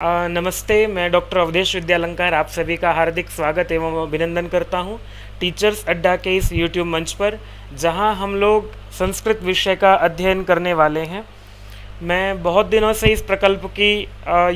नमस्ते, मैं डॉक्टर अवधेश विद्यालंकार आप सभी का हार्दिक स्वागत एवं अभिनंदन करता हूं टीचर्स अड्डा के इस यूट्यूब मंच पर, जहां हम लोग संस्कृत विषय का अध्ययन करने वाले हैं। मैं बहुत दिनों से इस प्रकल्प की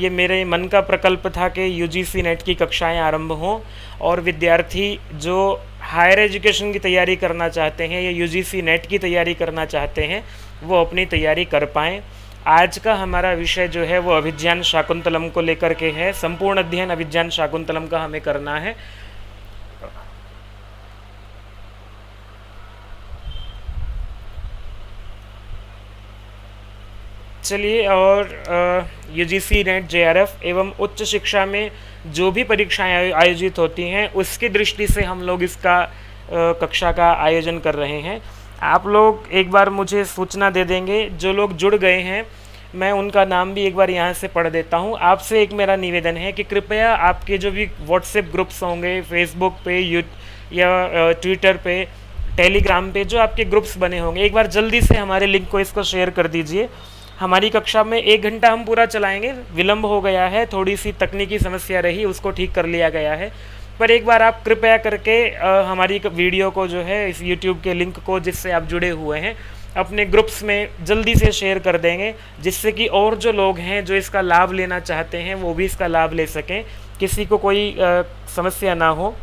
ये मेरे मन का प्रकल्प था कि यूजीसी नेट की कक्षाएं आरंभ हों और विद्यार्थी जो हायर एजुकेशन की तैयारी करना चाहते हैं या यूजीसी नेट की तैयारी करना चाहते हैं वो अपनी तैयारी कर पाएँ। आज का हमारा विषय जो है वो अभिज्ञान शाकुंतलम को लेकर के है। संपूर्ण अध्ययन अभिज्ञान शाकुंतलम का हमें करना है। चलिए, और यूजीसी नेट जेआरएफ एवं उच्च शिक्षा में जो भी परीक्षाएं आयोजित होती हैं उसकी दृष्टि से हम लोग इसका कक्षा का आयोजन कर रहे हैं। आप लोग एक बार मुझे सूचना दे देंगे। जो लोग जुड़ गए हैं मैं उनका नाम भी एक बार यहाँ से पढ़ देता हूँ। आपसे एक मेरा निवेदन है कि कृपया आपके जो भी व्हाट्सएप ग्रुप्स होंगे, फेसबुक पे या ट्विटर पे, टेलीग्राम पे जो आपके ग्रुप्स बने होंगे, एक बार जल्दी से हमारे लिंक को इसको शेयर कर दीजिए। हमारी कक्षा में 1 घंटा हम पूरा चलाएंगे। विलम्ब हो गया है, थोड़ी सी तकनीकी समस्या रही, उसको ठीक कर लिया गया है। पर एक बार आप कृपया करके हमारी वीडियो को जो है इस यूट्यूब के लिंक को जिससे आप जुड़े हुए हैं अपने ग्रुप्स में जल्दी से शेयर कर देंगे, जिससे कि और जो लोग हैं जो इसका लाभ लेना चाहते हैं वो भी इसका लाभ ले सकें, किसी को कोई समस्या ना हो।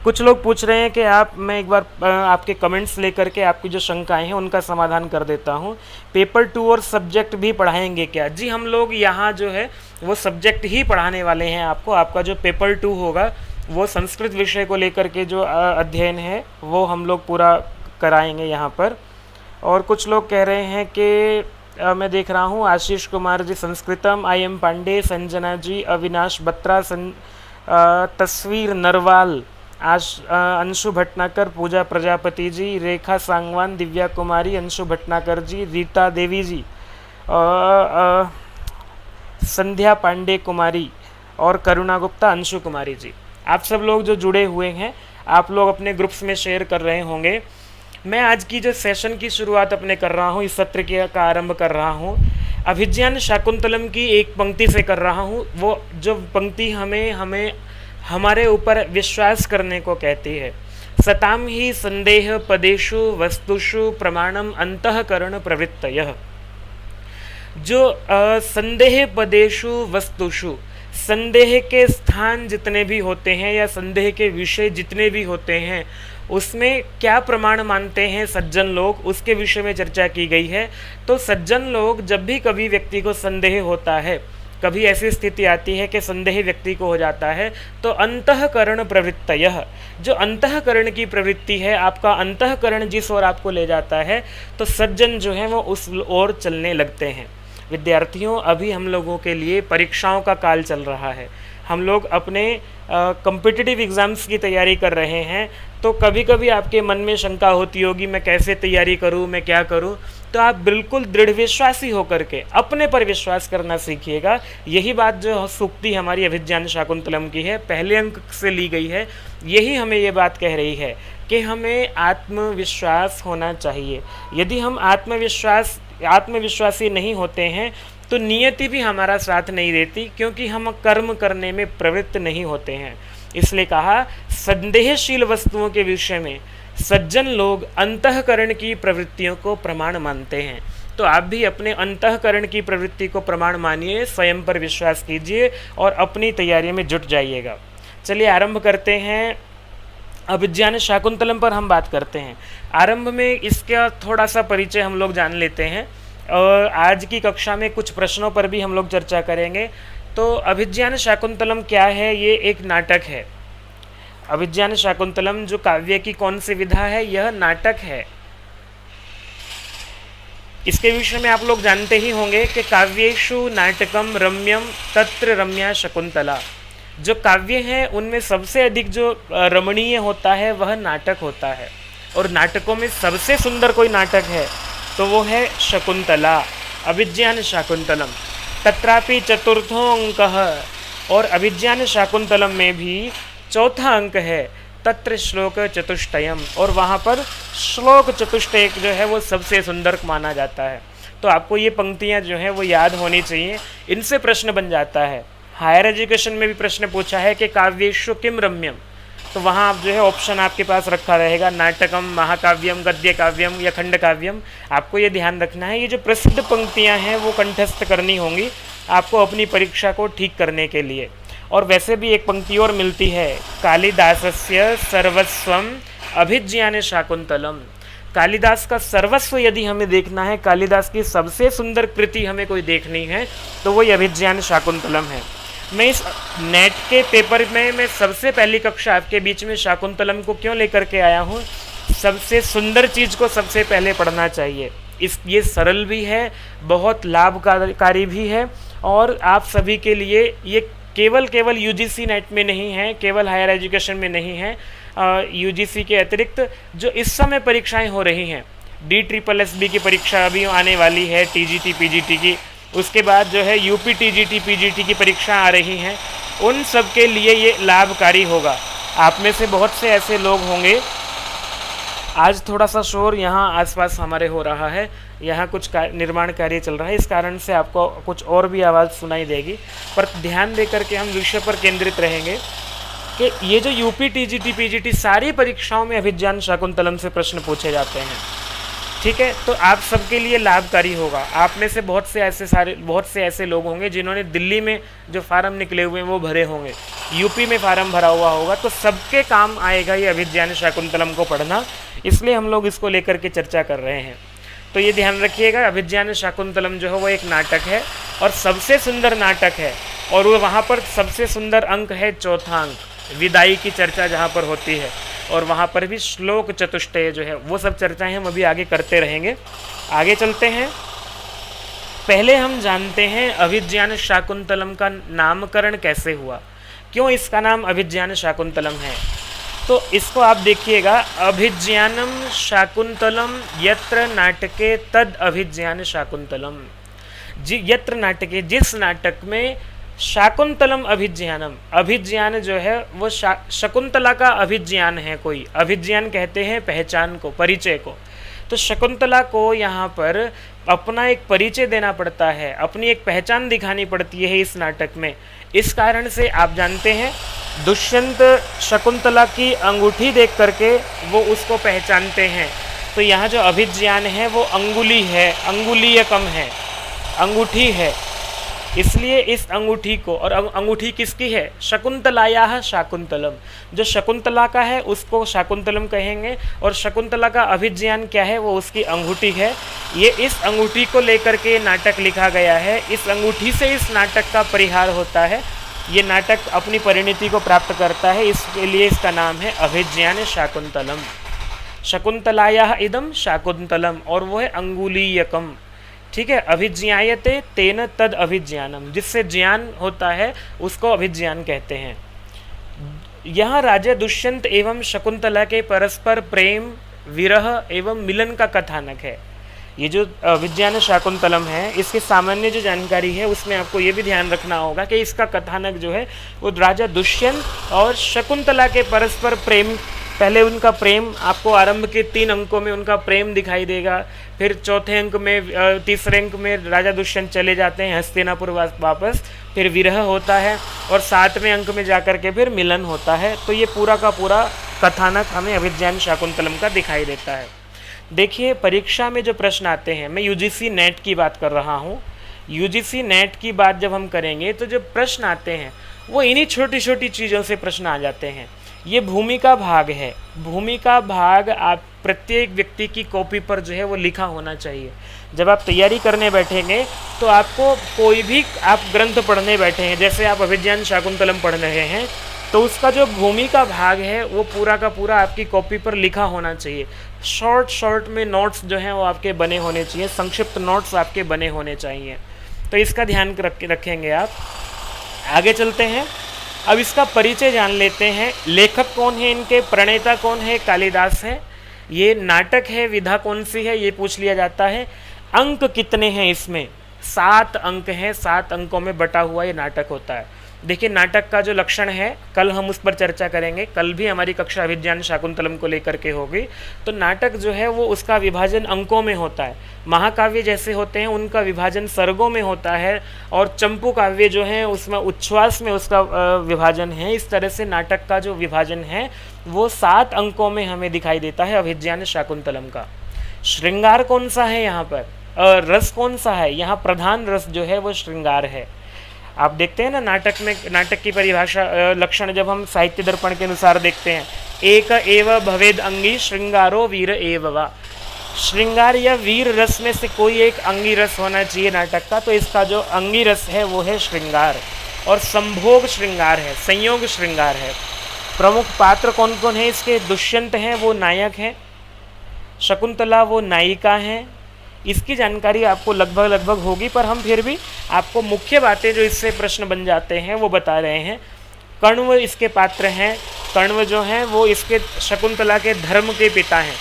कुछ लोग पूछ रहे हैं कि मैं एक बार आपके कमेंट्स लेकर के आपकी जो शंकाएं हैं उनका समाधान कर देता हूं। पेपर 2 और सब्जेक्ट भी पढ़ाएंगे क्या? जी, हम लोग यहाँ जो है वो सब्जेक्ट ही पढ़ाने वाले हैं आपको। आपका जो पेपर 2 होगा वो संस्कृत विषय को लेकर के जो अध्ययन है वो हम लोग पूरा कराएंगे यहाँ पर। और कुछ लोग कह रहे हैं कि मैं देख रहा हूँ, आशीष कुमार जी संस्कृतम, IM पांडे, संजना जी, अविनाश बत्रा, तस्वीर नरवाल, अंशु भटनाकर, पूजा प्रजापति जी, रेखा सांगवान, दिव्या कुमारी, अंशु भटनाकर जी, रीता देवी जी, संध्या पांडे कुमारी और करुणा गुप्ता, अंशु कुमारी जी। आप सब लोग जो जुड़े हुए हैं आप लोग अपने ग्रुप्स में शेयर कर रहे होंगे। मैं आज की जो सेशन की शुरुआत अपने कर रहा हूँ, इस सत्र का आरंभ कर रहा हूँ अभिज्ञान शाकुंतलम की एक पंक्ति से कर रहा हूँ। वो जो पंक्ति हमें हमारे ऊपर विश्वास करने को कहती है। सताम ही संदेह पदेषु वस्तुषु प्रमाणम अंतःकरण प्रवृत्तयः। जो संदेह पदेषु वस्तुषु, संदेह के स्थान जितने भी होते हैं या संदेह के विषय जितने भी होते हैं उसमें क्या प्रमाण मानते हैं सज्जन लोग, उसके विषय में चर्चा की गई है। तो सज्जन लोग जब भी कभी व्यक्ति को संदेह होता है, कभी ऐसी स्थिति आती है कि संदेह व्यक्ति को हो जाता है, तो अंतःकरण प्रवृत्तयः, जो अंतःकरण की प्रवृत्ति है, आपका अंतःकरण जिस ओर आपको ले जाता है तो सज्जन जो है वो उस ओर चलने लगते हैं। विद्यार्थियों, अभी हम लोगों के लिए परीक्षाओं का काल चल रहा है। हम लोग अपने कॉम्पिटिटिव एग्ज़ाम्स की तैयारी कर रहे हैं। तो कभी कभी आपके मन में शंका होती होगी, मैं कैसे तैयारी करूं, मैं क्या करूं? तो आप बिल्कुल दृढ़ विश्वासी होकर के अपने पर विश्वास करना सीखिएगा। यही बात जो सूक्ति हमारी अभिज्ञान शाकुंतलम की है, पहले अंक से ली गई है, यही हमें ये बात कह रही है कि हमें आत्मविश्वास होना चाहिए। यदि हम आत्मविश्वासी नहीं होते हैं तो नियति भी हमारा साथ नहीं देती, क्योंकि हम कर्म करने में प्रवृत्त नहीं होते हैं। इसलिए कहा, संदेहशील वस्तुओं के विषय में सज्जन लोग अंतःकरण की प्रवृत्तियों को प्रमाण मानते हैं। तो आप भी अपने अंतःकरण की प्रवृत्ति को प्रमाण मानिए, स्वयं पर विश्वास कीजिए और अपनी तैयारी में जुट जाइएगा। चलिए आरंभ करते हैं। अभिज्ञान शाकुंतलम पर हम बात करते हैं। आरंभ में इसका थोड़ा सा परिचय हम लोग जान लेते हैं और आज की कक्षा में कुछ प्रश्नों पर भी हम लोग चर्चा करेंगे। तो अभिज्ञान शाकुंतलम क्या है? ये एक नाटक है। अभिज्ञान शाकुंतलम जो काव्य की कौन सी विधा है? यह नाटक है। इसके विषय में आप लोग जानते ही होंगे कि काव्येषु नाटकम रम्यम तत्र रम्या शकुंतला। जो काव्य हैं उनमें सबसे अधिक जो रमणीय होता है वह नाटक होता है, और नाटकों में सबसे सुंदर कोई नाटक है तो वो है शकुंतला, अभिज्ञान शाकुंतलम। तत्रापि चतुर्थो अंकः, और अभिज्ञान शाकुंतलम में भी चौथा अंक है, तत्र श्लोक चतुष्टयम, और वहाँ पर श्लोक चतुष्टय जो है वो सबसे सुंदर माना जाता है। तो आपको ये पंक्तियाँ जो हैं वो याद होनी चाहिए, इनसे प्रश्न बन जाता है। हायर एजुकेशन में भी प्रश्न पूछा है कि काव्येषु किम रम्यम, तो वहाँ आप जो है ऑप्शन आपके पास रखा रहेगा नाटकम, महाकाव्यम, गद्य काव्यम या खंड काव्यम। आपको ये ध्यान रखना है, ये जो प्रसिद्ध पंक्तियाँ हैं वो कंठस्थ करनी होंगी आपको अपनी परीक्षा को ठीक करने के लिए। और वैसे भी एक पंक्ति और मिलती है, कालिदासस्य सर्वस्वम अभिज्ञान शाकुंतलम। कालिदास का सर्वस्व यदि हमें देखना है, कालिदास की सबसे सुंदर कृति हमें कोई देखनी है, तो वही अभिज्ञान शाकुंतलम है। मैं इस नेट के पेपर में मैं सबसे पहली कक्षा आपके बीच में शाकुंतलम को क्यों लेकर के आया हूँ? सबसे सुंदर चीज़ को सबसे पहले पढ़ना चाहिए। ये सरल भी है, बहुत लाभकारी भी है, और आप सभी के लिए ये केवल यूजीसी नेट में नहीं है, केवल हायर एजुकेशन में नहीं है, यूजीसी के अतिरिक्त जो इस समय परीक्षाएं हो रही हैं, DSSB की परीक्षा अभी आने वाली है, TGT PGT की, उसके बाद जो है UP TGT PGT की परीक्षा आ रही हैं, उन सब के लिए ये लाभकारी होगा। आप में से बहुत से ऐसे लोग होंगे, आज थोड़ा सा शोर यहाँ आसपास हमारे हो रहा है, यहाँ कुछ निर्माण कार्य चल रहा है, इस कारण से आपको कुछ और भी आवाज़ सुनाई देगी, पर ध्यान दे करके हम विषय पर केंद्रित रहेंगे कि ये जो UP TGT PGT सारी परीक्षाओं में अभिज्ञान शाकुंतलम से प्रश्न पूछे जाते हैं, ठीक है। तो आप सबके लिए लाभकारी होगा। आप में से बहुत से ऐसे लोग होंगे जिन्होंने दिल्ली में जो फार्म निकले हुए हैं वो भरे होंगे, यूपी में फार्म भरा हुआ होगा, तो सबके काम आएगा ये अभिज्ञान शाकुंतलम को पढ़ना, इसलिए हम लोग इसको लेकर के चर्चा कर रहे हैं। तो ये ध्यान रखिएगा, अभिज्ञान शाकुंतलम जो है वो एक नाटक है और सबसे सुंदर नाटक है, और वो वहाँ पर सबसे सुंदर अंक है चौथा अंक, विदाई की चर्चा जहाँ पर होती है, और वहाँ पर भी श्लोक चतुष्टय जो है वो सब चर्चाएं हम अभी आगे करते रहेंगे। आगे चलते हैं, पहले हम जानते हैं अभिज्ञान शाकुंतलम का नामकरण कैसे हुआ, क्यों इसका नाम अभिज्ञान शाकुंतलम है। तो इसको आप देखिएगा, अभिज्ञानम शाकुंतलम यत्र नाटके तद अभिज्ञान शाकुंतलम। यत्र नाटके, जिस नाटक में शाकुंतलम अभिज्ञानम, अभिज्ञान जो है वो शकुंतला का अभिज्ञान है। कोई अभिज्ञान कहते हैं पहचान को, परिचय को, तो शकुंतला को यहाँ पर अपना एक परिचय देना पड़ता है, अपनी एक पहचान दिखानी पड़ती है इस नाटक में। इस कारण से आप जानते हैं दुष्यंत शकुंतला की अंगूठी देख करके वो उसको पहचानते हैं। तो यहाँ जो अभिज्ञान है वो अंगुली है, अंगुलीयकम है, अंगूठी है, इसलिए इस अंगूठी को, और अंगूठी किसकी है? शकुंतलायाः शाकुंतलम, जो शकुंतला का है उसको शाकुंतलम कहेंगे, और शकुंतला का अभिज्ञान क्या है? वो उसकी अंगूठी है। ये इस अंगूठी को लेकर के नाटक लिखा गया है, इस अंगूठी से इस नाटक का परिहार होता है, ये नाटक अपनी परिणति को प्राप्त करता है, इसके लिए इसका नाम है अभिज्ञान शाकुंतलम। शकुंतलायाः इदम शाकुंतलम, और वो है अंगुलीयकम, ठीक है। अभिज्ञायते तेन तद अभिज्ञानम, जिससे ज्ञान होता है उसको अभिज्ञान कहते हैं। यहाँ राजा दुष्यंत एवं शकुंतला के परस्पर प्रेम, विरह एवं मिलन का कथानक है। ये जो अभिज्ञान शाकुंतलम है, इसकी सामान्य जो जानकारी है उसमें आपको ये भी ध्यान रखना होगा कि इसका कथानक जो है वो राजा दुष्यंत और शकुंतला के परस्पर प्रेम, पहले उनका प्रेम आपको आरंभ के 3 अंकों में उनका प्रेम दिखाई देगा, फिर चौथे अंक में, तीसरे अंक में राजा दुष्यंत चले जाते हैं हस्तिनापुर वापस, फिर विरह होता है, और 7वें अंक में जाकर के फिर मिलन होता है। तो ये पूरा का पूरा कथानक हमें अभिज्ञान शाकुंतलम का दिखाई देता है। देखिए परीक्षा में जो प्रश्न आते हैं, मैं यूजीसी नेट की बात कर रहा हूँ, यूजीसी नेट की बात जब हम करेंगे तो जो प्रश्न आते हैं वो इन्हीं छोटी छोटी चीज़ों से प्रश्न आ जाते हैं। ये भूमिका भाग है, भूमिका भाग आप प्रत्येक व्यक्ति की कॉपी पर जो है वो लिखा होना चाहिए। जब आप तैयारी करने बैठेंगे तो आपको कोई भी आप ग्रंथ पढ़ने बैठे हैं, जैसे आप अभिज्ञान शाकुंतलम पढ़ रहे हैं, तो उसका जो भूमिका भाग है वो पूरा का पूरा आपकी कॉपी पर लिखा होना चाहिए। शॉर्ट में नोट्स जो हैं वो आपके बने होने चाहिए, संक्षिप्त नोट्स आपके बने होने चाहिए। तो इसका ध्यान रखेंगे आप। आगे चलते हैं, अब इसका परिचय जान लेते हैं। लेखक कौन है, इनके प्रणेता कौन है? कालिदास है। ये नाटक है, विधा कौन सी है ये पूछ लिया जाता है। अंक कितने हैं इसमें? 7 अंक हैं, 7 अंकों में बटा हुआ ये नाटक होता है। देखिए नाटक का जो लक्षण है कल हम उस पर चर्चा करेंगे, कल भी हमारी कक्षा अभिज्ञान शाकुंतलम को लेकर के होगी। तो नाटक जो है वो उसका विभाजन अंकों में होता है, महाकाव्य जैसे होते हैं उनका विभाजन सर्गों में होता है, और चंपू काव्य जो है उसमें उच्छ्वास में उसका विभाजन है। इस तरह से नाटक का जो विभाजन है वो 7 अंकों में हमें दिखाई देता है अभिज्ञान शाकुंतलम का। श्रृंगार कौन सा है यहाँ पर, रस कौन सा है, यहाँ प्रधान रस जो है वो श्रृंगार है। आप देखते हैं ना नाटक में, नाटक की परिभाषा लक्षण जब हम साहित्य दर्पण के अनुसार देखते हैं, एक एव भवेद अंगी श्रृंगारो वीर एव वा। श्रृंगार या वीर रस में से कोई एक अंगी रस होना चाहिए नाटक का, तो इसका जो अंगी रस है वो है श्रृंगार, और संभोग श्रृंगार है, संयोग श्रृंगार है। प्रमुख पात्र कौन कौन है इसके, दुष्यंत हैं वो नायक हैं, शकुंतला वो नायिका हैं। इसकी जानकारी आपको लगभग होगी, पर हम फिर भी आपको मुख्य बातें जो इससे प्रश्न बन जाते हैं वो बता रहे हैं। कण्व इसके पात्र हैं, कण्व जो हैं वो इसके शकुंतला के धर्म के पिता हैं।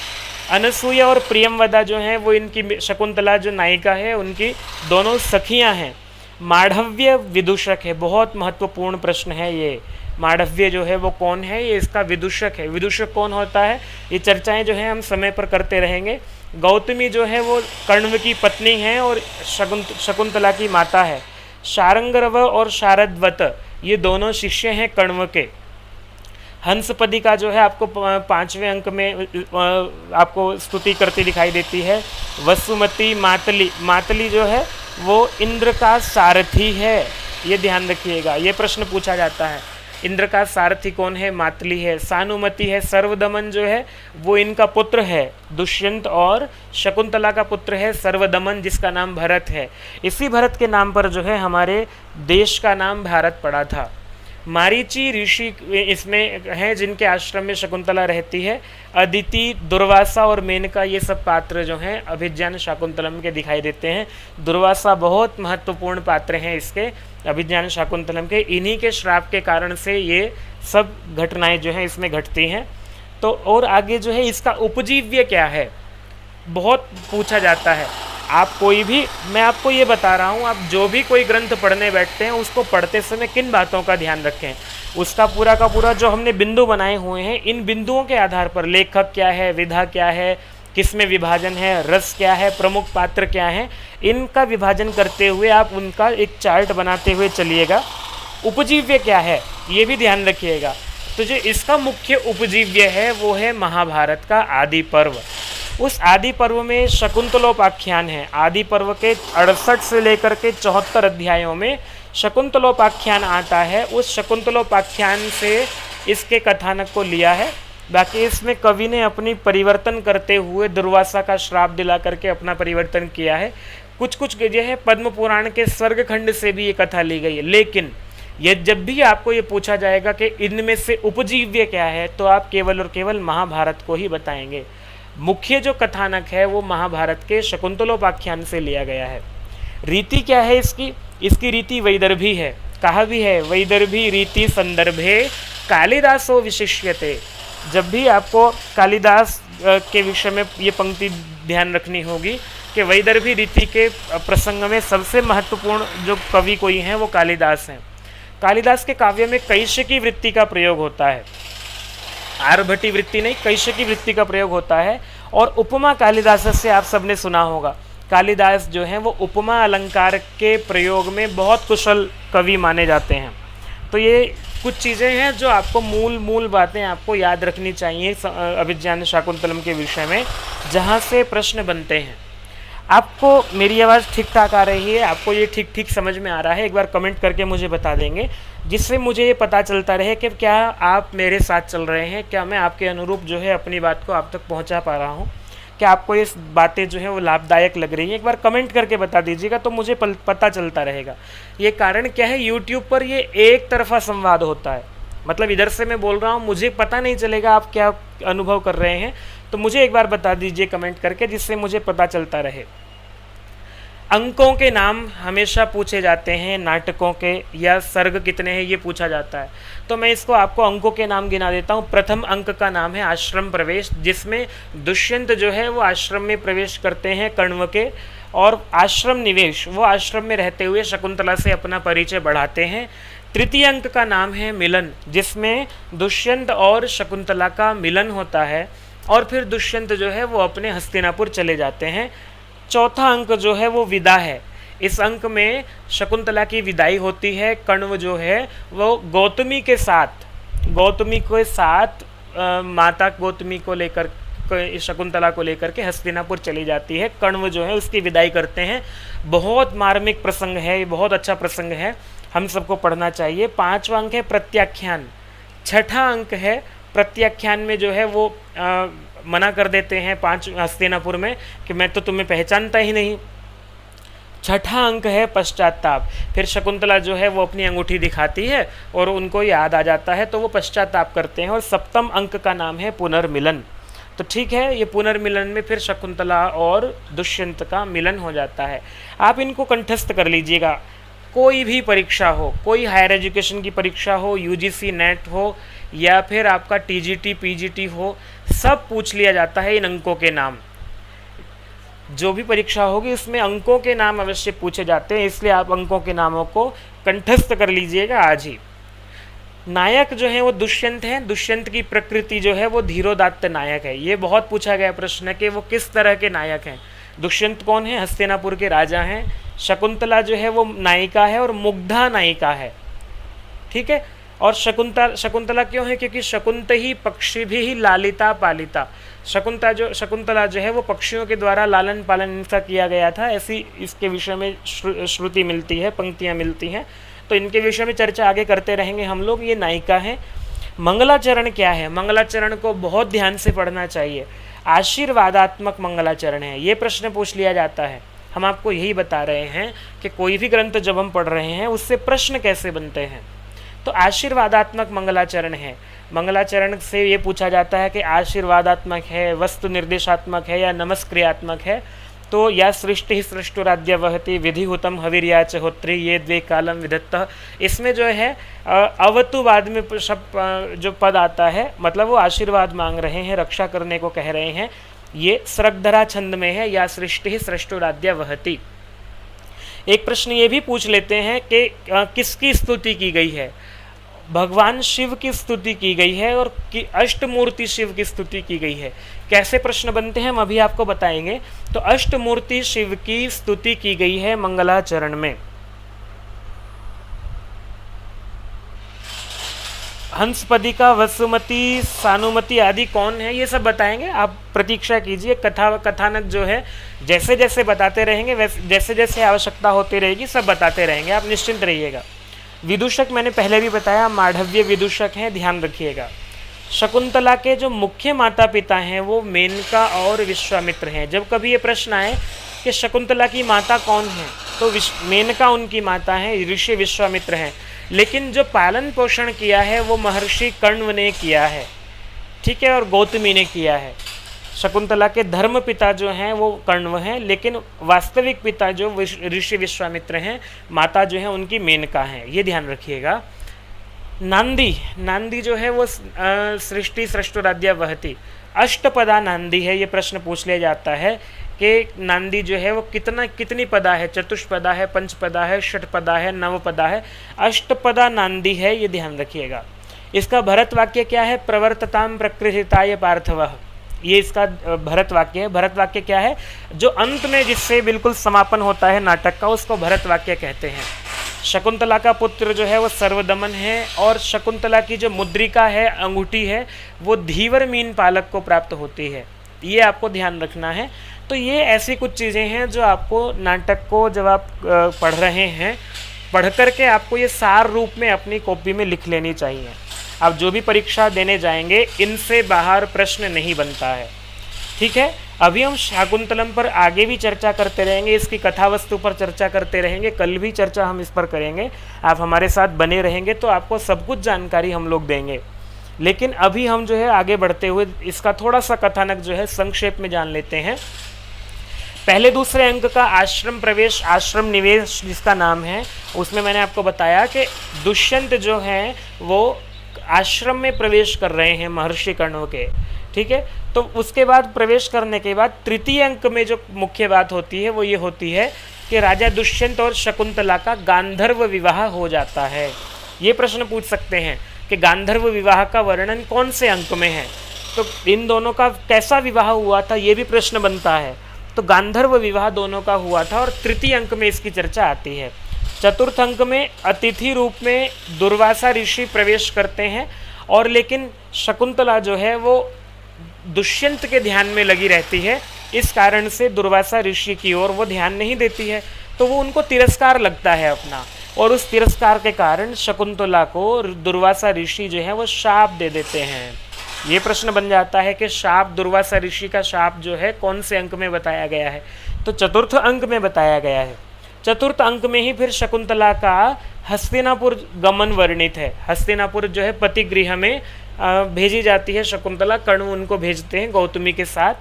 अनसूया और प्रियमवदा जो हैं वो इनकी, शकुंतला जो नायिका है उनकी दोनों सखियां हैं। माढ़व्य विदूषक है, बहुत महत्वपूर्ण प्रश्न है ये। माढ़व्य जो है वो कौन है, ये इसका विदूषक है। विदूषक कौन होता है, ये चर्चाएं जो है हम समय पर करते रहेंगे। गौतमी जो है वो कण्व की पत्नी है और शकुंतला की माता है। शारंगरव और शारदवत ये दोनों शिष्य हैं कण्व के। हंसपदी का जो है आपको 5वें अंक में आपको स्तुति करती दिखाई देती है। वसुमती मातली, मातली जो है वो इंद्र का सारथी है, ये ध्यान रखिएगा, ये प्रश्न पूछा जाता है। इंद्र का सारथी कौन है, मातली है। सानुमति है, सर्वदमन जो है वो इनका पुत्र है, दुष्यंत, और शकुंतला का पुत्र है सर्वदमन जिसका नाम भरत है। इसी भरत के नाम पर जो है हमारे देश का नाम भारत पड़ा था। मारीची ऋषि इसमें हैं जिनके आश्रम में शकुंतला रहती है। अदिति, दुर्वासा और मेनका ये सब पात्र जो हैं अभिज्ञान शाकुंतलम के दिखाई देते हैं। दुर्वासा बहुत महत्वपूर्ण पात्र हैं इसके अभिज्ञान शाकुंतलम के, इन्हीं के श्राप के कारण से ये सब घटनाएं जो हैं इसमें घटती हैं। तो और आगे जो है इसका उपजीव्य क्या है बहुत पूछा जाता है। आप कोई भी, मैं आपको ये बता रहा हूँ, आप जो भी कोई ग्रंथ पढ़ने बैठते हैं उसको पढ़ते समय किन बातों का ध्यान रखें, उसका पूरा का पूरा जो हमने बिंदु बनाए हुए हैं इन बिंदुओं के आधार पर लेखक क्या है, विधा क्या है, किसमें विभाजन है, रस क्या है, प्रमुख पात्र क्या है, इनका विभाजन करते हुए आप उनका एक चार्ट बनाते हुए चलिएगा। उपजीव्य क्या है ये भी ध्यान रखिएगा। तो जो इसका मुख्य उपजीव्य है वो है महाभारत का आदि पर्व। उस आदि पर्व में शकुंतलोपाख्यान है। आदि पर्व के 68 से लेकर के 74 अध्यायों में शकुंतलोपाख्यान आता है। उस शकुंतलोपाख्यान से इसके कथानक को लिया है। बाकी इसमें कवि ने अपनी परिवर्तन करते हुए दुर्वासा का श्राप दिला करके अपना परिवर्तन किया है। कुछ जो है पद्म पुराण के स्वर्ग खंड से भी ये कथा ली गई है। लेकिन ये जब भी आपको ये पूछा जाएगा कि इनमें से उपजीव्य क्या है तो आप केवल और केवल महाभारत को ही बताएंगे। मुख्य जो कथानक है वो महाभारत के शकुंतलोपाख्यान से लिया गया है। रीति क्या है इसकी, इसकी रीति वैदर्भी है। कहा भी है वैदर्भी रीति संदर्भे कालिदासो विशिष्यते। जब भी आपको कालिदास के विषय में ये पंक्ति ध्यान रखनी होगी कि वैदर्भी रीति के प्रसंग में सबसे महत्वपूर्ण जो कवि कोई हैं वो कालिदास हैं। कालिदास के काव्य में कैशिकी वृत्ति का प्रयोग होता है, आर्भटी वृत्ति नहीं, कैशिकी वृत्ति का प्रयोग होता है। और उपमा कालिदास से आप सबने सुना होगा। कालिदास जो हैं वो उपमा अलंकार के प्रयोग में बहुत कुशल कवि माने जाते हैं। तो ये कुछ चीज़ें हैं जो आपको मूल बातें आपको याद रखनी चाहिए अभिज्ञान शाकुंतलम के विषय में, जहाँ से प्रश्न बनते हैं। आपको मेरी आवाज़ ठीक ठाक आ रही है, आपको ये ठीक समझ में आ रहा है, एक बार कमेंट करके मुझे बता देंगे, जिससे मुझे ये पता चलता रहे कि क्या आप मेरे साथ चल रहे हैं, क्या मैं आपके अनुरूप जो है अपनी बात को आप तक पहुंचा पा रहा हूं, क्या आपको ये बातें जो है वो लाभदायक लग रही हैं। एक बार कमेंट करके बता दीजिएगा तो मुझे पता चलता रहेगा। ये कारण क्या है, यूट्यूब पर ये एक तरफा संवाद होता है, मतलब इधर से मैं बोल रहा हूँ, मुझे पता नहीं चलेगा आप क्या अनुभव कर रहे हैं, तो मुझे एक बार बता दीजिए कमेंट करके, जिससे मुझे पता चलता रहे। अंकों के नाम हमेशा पूछे जाते हैं नाटकों के, या सर्ग कितने हैं ये पूछा जाता है, तो मैं इसको आपको अंकों के नाम गिना देता हूँ। प्रथम अंक का नाम है आश्रम प्रवेश, जिसमें दुष्यंत जो है वो आश्रम में प्रवेश करते हैं कण्व के, और आश्रम निवेश, वो आश्रम में रहते हुए शकुंतला से अपना परिचय बढ़ाते हैं। तृतीय अंक का नाम है मिलन, जिसमें दुष्यंत और शकुंतला का मिलन होता है और फिर दुष्यंत जो है वो अपने हस्तिनापुर चले जाते हैं। चौथा अंक जो है वो विदा है। इस अंक में शकुंतला की विदाई होती है। कण्व जो है वो गौतमी के साथ माता गौतमी को लेकर शकुंतला को लेकर के हस्तिनापुर चली जाती है। कण्व जो है उसकी विदाई करते हैं। बहुत मार्मिक प्रसंग है, ये बहुत अच्छा प्रसंग है, हम सबको पढ़ना चाहिए। 5वां अंक है प्रत्याख्यान। 6ठा अंक है प्रत्याख्यान में जो है वो मना कर देते हैं हस्तिनापुर में कि मैं तो तुम्हें पहचानता ही नहीं। 6ठा अंक है पश्चाताप। फिर शकुंतला जो है वो अपनी अंगूठी दिखाती है और उनको याद आ जाता है तो वो पश्चाताप करते हैं। और 7वां अंक का नाम है पुनर्मिलन। तो ठीक है, ये पुनर्मिलन में फिर शकुंतला और दुष्यंत का मिलन हो जाता है। आप इनको कंठस्थ कर लीजिएगा। कोई भी परीक्षा हो, कोई हायर एजुकेशन की परीक्षा हो, यूजीसी नेट हो या फिर आपका टीजीटी पीजीटी हो, सब पूछ लिया जाता है इन अंकों के नाम। जो भी परीक्षा होगी उसमें अंकों के नाम अवश्य पूछे जाते हैं, इसलिए आप अंकों के नामों को कंठस्थ कर लीजिएगा आज ही। नायक जो है वो दुष्यंत है। दुष्यंत की प्रकृति जो है वो धीरोदात्त नायक है। ये बहुत पूछा गया प्रश्न है कि वो किस तरह के नायक हैं। दुष्यंत कौन है? हस्तिनापुर के राजा हैं। शकुंतला जो है वो नायिका है और मुग्धा नायिका है, ठीक है। और शकुंतला क्यों है? क्योंकि शकुंत ही पक्षी भी ही लालिता पालिता। शकुंतला जो है वो पक्षियों के द्वारा लालन पालन इनका किया गया था, ऐसी इसके विषय में श्रुति मिलती है, पंक्तियाँ मिलती हैं। तो इनके विषय में चर्चा आगे करते रहेंगे हम लोग। ये नायिका है। मंगलाचरण क्या है? मंगलाचरण को बहुत ध्यान से पढ़ना चाहिए। आशीर्वादात्मक मंगलाचरण है, ये प्रश्न पूछ लिया जाता है। हम आपको यही बता रहे हैं कि कोई भी ग्रंथ जब हम पढ़ रहे हैं उससे प्रश्न कैसे बनते हैं। तो आशीर्वादात्मक मंगलाचरण है। मंगलाचरण से ये पूछा जाता है कि आशीर्वादात्मक है, वस्तु निर्देशात्मक है या नमस्क्रियात्मक है। तो या सृष्टि सृष्टुराद्य वहति विधिहुतम हविर्या च होत्री ये द्वे कालम विधत्तः। इसमें जो है अवतुवाद में जो पद आता है, मतलब वो आशीर्वाद मांग रहे हैं, रक्षा करने को कह रहे हैं। ये स्रग्धरा छंद में है, या सृष्टि सृष्टुराद्य वहति। एक प्रश्न ये भी पूछ लेते हैं कि किसकी स्तुति की गई है? भगवान शिव की स्तुति की गई है और कि अष्टमूर्ति शिव की स्तुति की गई है। कैसे प्रश्न बनते हैं हम अभी आपको बताएंगे। तो अष्टमूर्ति शिव की स्तुति की गई है मंगलाचरण में। हंसपदिका, वसुमती, सानुमति आदि कौन है, ये सब बताएंगे। आप प्रतीक्षा कीजिए। कथानक जो है जैसे जैसे बताते रहेंगे, जैसे जैसे आवश्यकता होती रहेगी सब बताते रहेंगे, आप निश्चिंत रहिएगा। विदूषक मैंने पहले भी बताया, माढ़व्य विदूषक हैं, ध्यान रखिएगा। शकुंतला के जो मुख्य माता पिता हैं वो मेनका और विश्वामित्र हैं। जब कभी ये प्रश्न आए कि शकुंतला की माता कौन है, तो मेनका उनकी माता है, ऋषि विश्वामित्र हैं। लेकिन जो पालन पोषण किया है वो महर्षि कण्व ने किया है, ठीक है, और गौतमी ने किया है। शकुंतला के धर्म पिता जो हैं वो कण्व हैं, लेकिन वास्तविक पिता जो ऋषि विश्वामित्र हैं, माता जो है उनकी मेनका हैं, ये ध्यान रखिएगा। नांदी जो है वो सृष्टि सृष्टुराद्या वहति, अष्टपदा नांदी है। ये प्रश्न पूछ लिया जाता है कि नांदी जो है वो कितनी पदा है? चतुष्पदा है, पंचपदा है, षटपदा है, नवपदा है, अष्टपदा नांदी है, ये ध्यान रखिएगा। इसका भरत वाक्य क्या है? प्रवर्तताम प्रकृतिताय पार्थवः, ये इसका भरत वाक्य है। भरत वाक्य क्या है? जो अंत में जिससे बिल्कुल समापन होता है नाटक का, उसको भरत वाक्य कहते हैं। शकुंतला का पुत्र जो है वो सर्वदमन है, और शकुंतला की जो मुद्रिका है, अंगूठी है, वो धीवर मीन पालक को प्राप्त होती है। ये आपको ध्यान रखना है। तो ये ऐसी कुछ चीज़ें हैं जो आपको नाटक को जब आप पढ़ रहे हैं, पढ़ करके आपको ये सार रूप में अपनी कॉपी में लिख लेनी चाहिए। आप जो भी परीक्षा देने जाएंगे इनसे बाहर प्रश्न नहीं बनता है, ठीक है। अभी हम शाकुंतलम पर आगे भी चर्चा करते रहेंगे, इसकी कथा वस्तु पर चर्चा करते रहेंगे, कल भी चर्चा हम इस पर करेंगे। आप हमारे साथ बने रहेंगे तो आपको सब कुछ जानकारी हम लोग देंगे। लेकिन अभी हम जो है आगे बढ़ते हुए इसका थोड़ा सा कथानक जो है संक्षेप में जान लेते हैं। पहले दूसरे अंक का आश्रम प्रवेश, आश्रम निवेश जिसका नाम है, उसमें मैंने आपको बताया कि दुष्यंत जो हैं वो आश्रम में प्रवेश कर रहे हैं महर्षि कण्व के, ठीक है। तो उसके बाद प्रवेश करने के बाद तृतीय अंक में जो मुख्य बात होती है वो ये होती है कि राजा दुष्यंत और शकुंतला का गांधर्व विवाह हो जाता है। ये प्रश्न पूछ सकते हैं कि गांधर्व विवाह का वर्णन कौन से अंक में है, तो इन दोनों का कैसा विवाह हुआ था ये भी प्रश्न बनता है। तो गांधर्व विवाह दोनों का हुआ था और तृतीय अंक में इसकी चर्चा आती है। चतुर्थ अंक में अतिथि रूप में दुर्वासा ऋषि प्रवेश करते हैं, और लेकिन शकुंतला जो है वो दुष्यंत के ध्यान में लगी रहती है, इस कारण से दुर्वासा ऋषि की ओर वो ध्यान नहीं देती है, तो वो उनको तिरस्कार लगता है अपना, और उस तिरस्कार के कारण शकुंतला को दुर्वासा ऋषि जो है वो शाप दे देते हैं। ये प्रश्न बन जाता है कि शाप, दुर्वासा ऋषि का शाप जो है कौन से अंक में बताया गया है, तो चतुर्थ अंक में बताया गया है। चतुर्थ अंक में ही फिर शकुंतला का हस्तिनापुर गमन वर्णित है। हस्तिनापुर जो है पति गृह में भेजी जाती है शकुंतला, कर्ण उनको भेजते हैं गौतमी के साथ।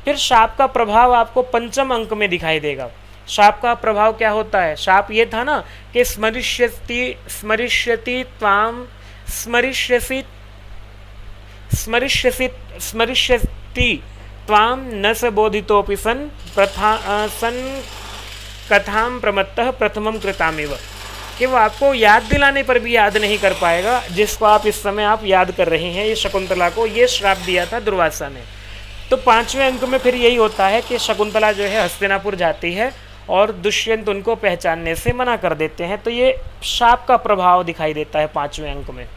फिर शाप का प्रभाव आपको पंचम अंक में दिखाई देगा। शाप का प्रभाव क्या होता है? शाप ये था ना कि स्मरिष्यति त्वाम स्मरिष्यति त्वाम न स बोधितोऽपि सन कथाम प्रमत्तः प्रथमम कृतामिव, कि वो आपको याद दिलाने पर भी याद नहीं कर पाएगा जिसको आप इस समय आप याद कर रहे हैं। ये शकुंतला को ये श्राप दिया था दुर्वासा ने। तो पांचवें अंक में फिर यही होता है कि शकुंतला जो है हस्तिनापुर जाती है और दुष्यंत उनको पहचानने से मना कर देते हैं, तो ये शाप का प्रभाव दिखाई देता है पांचवें अंक में।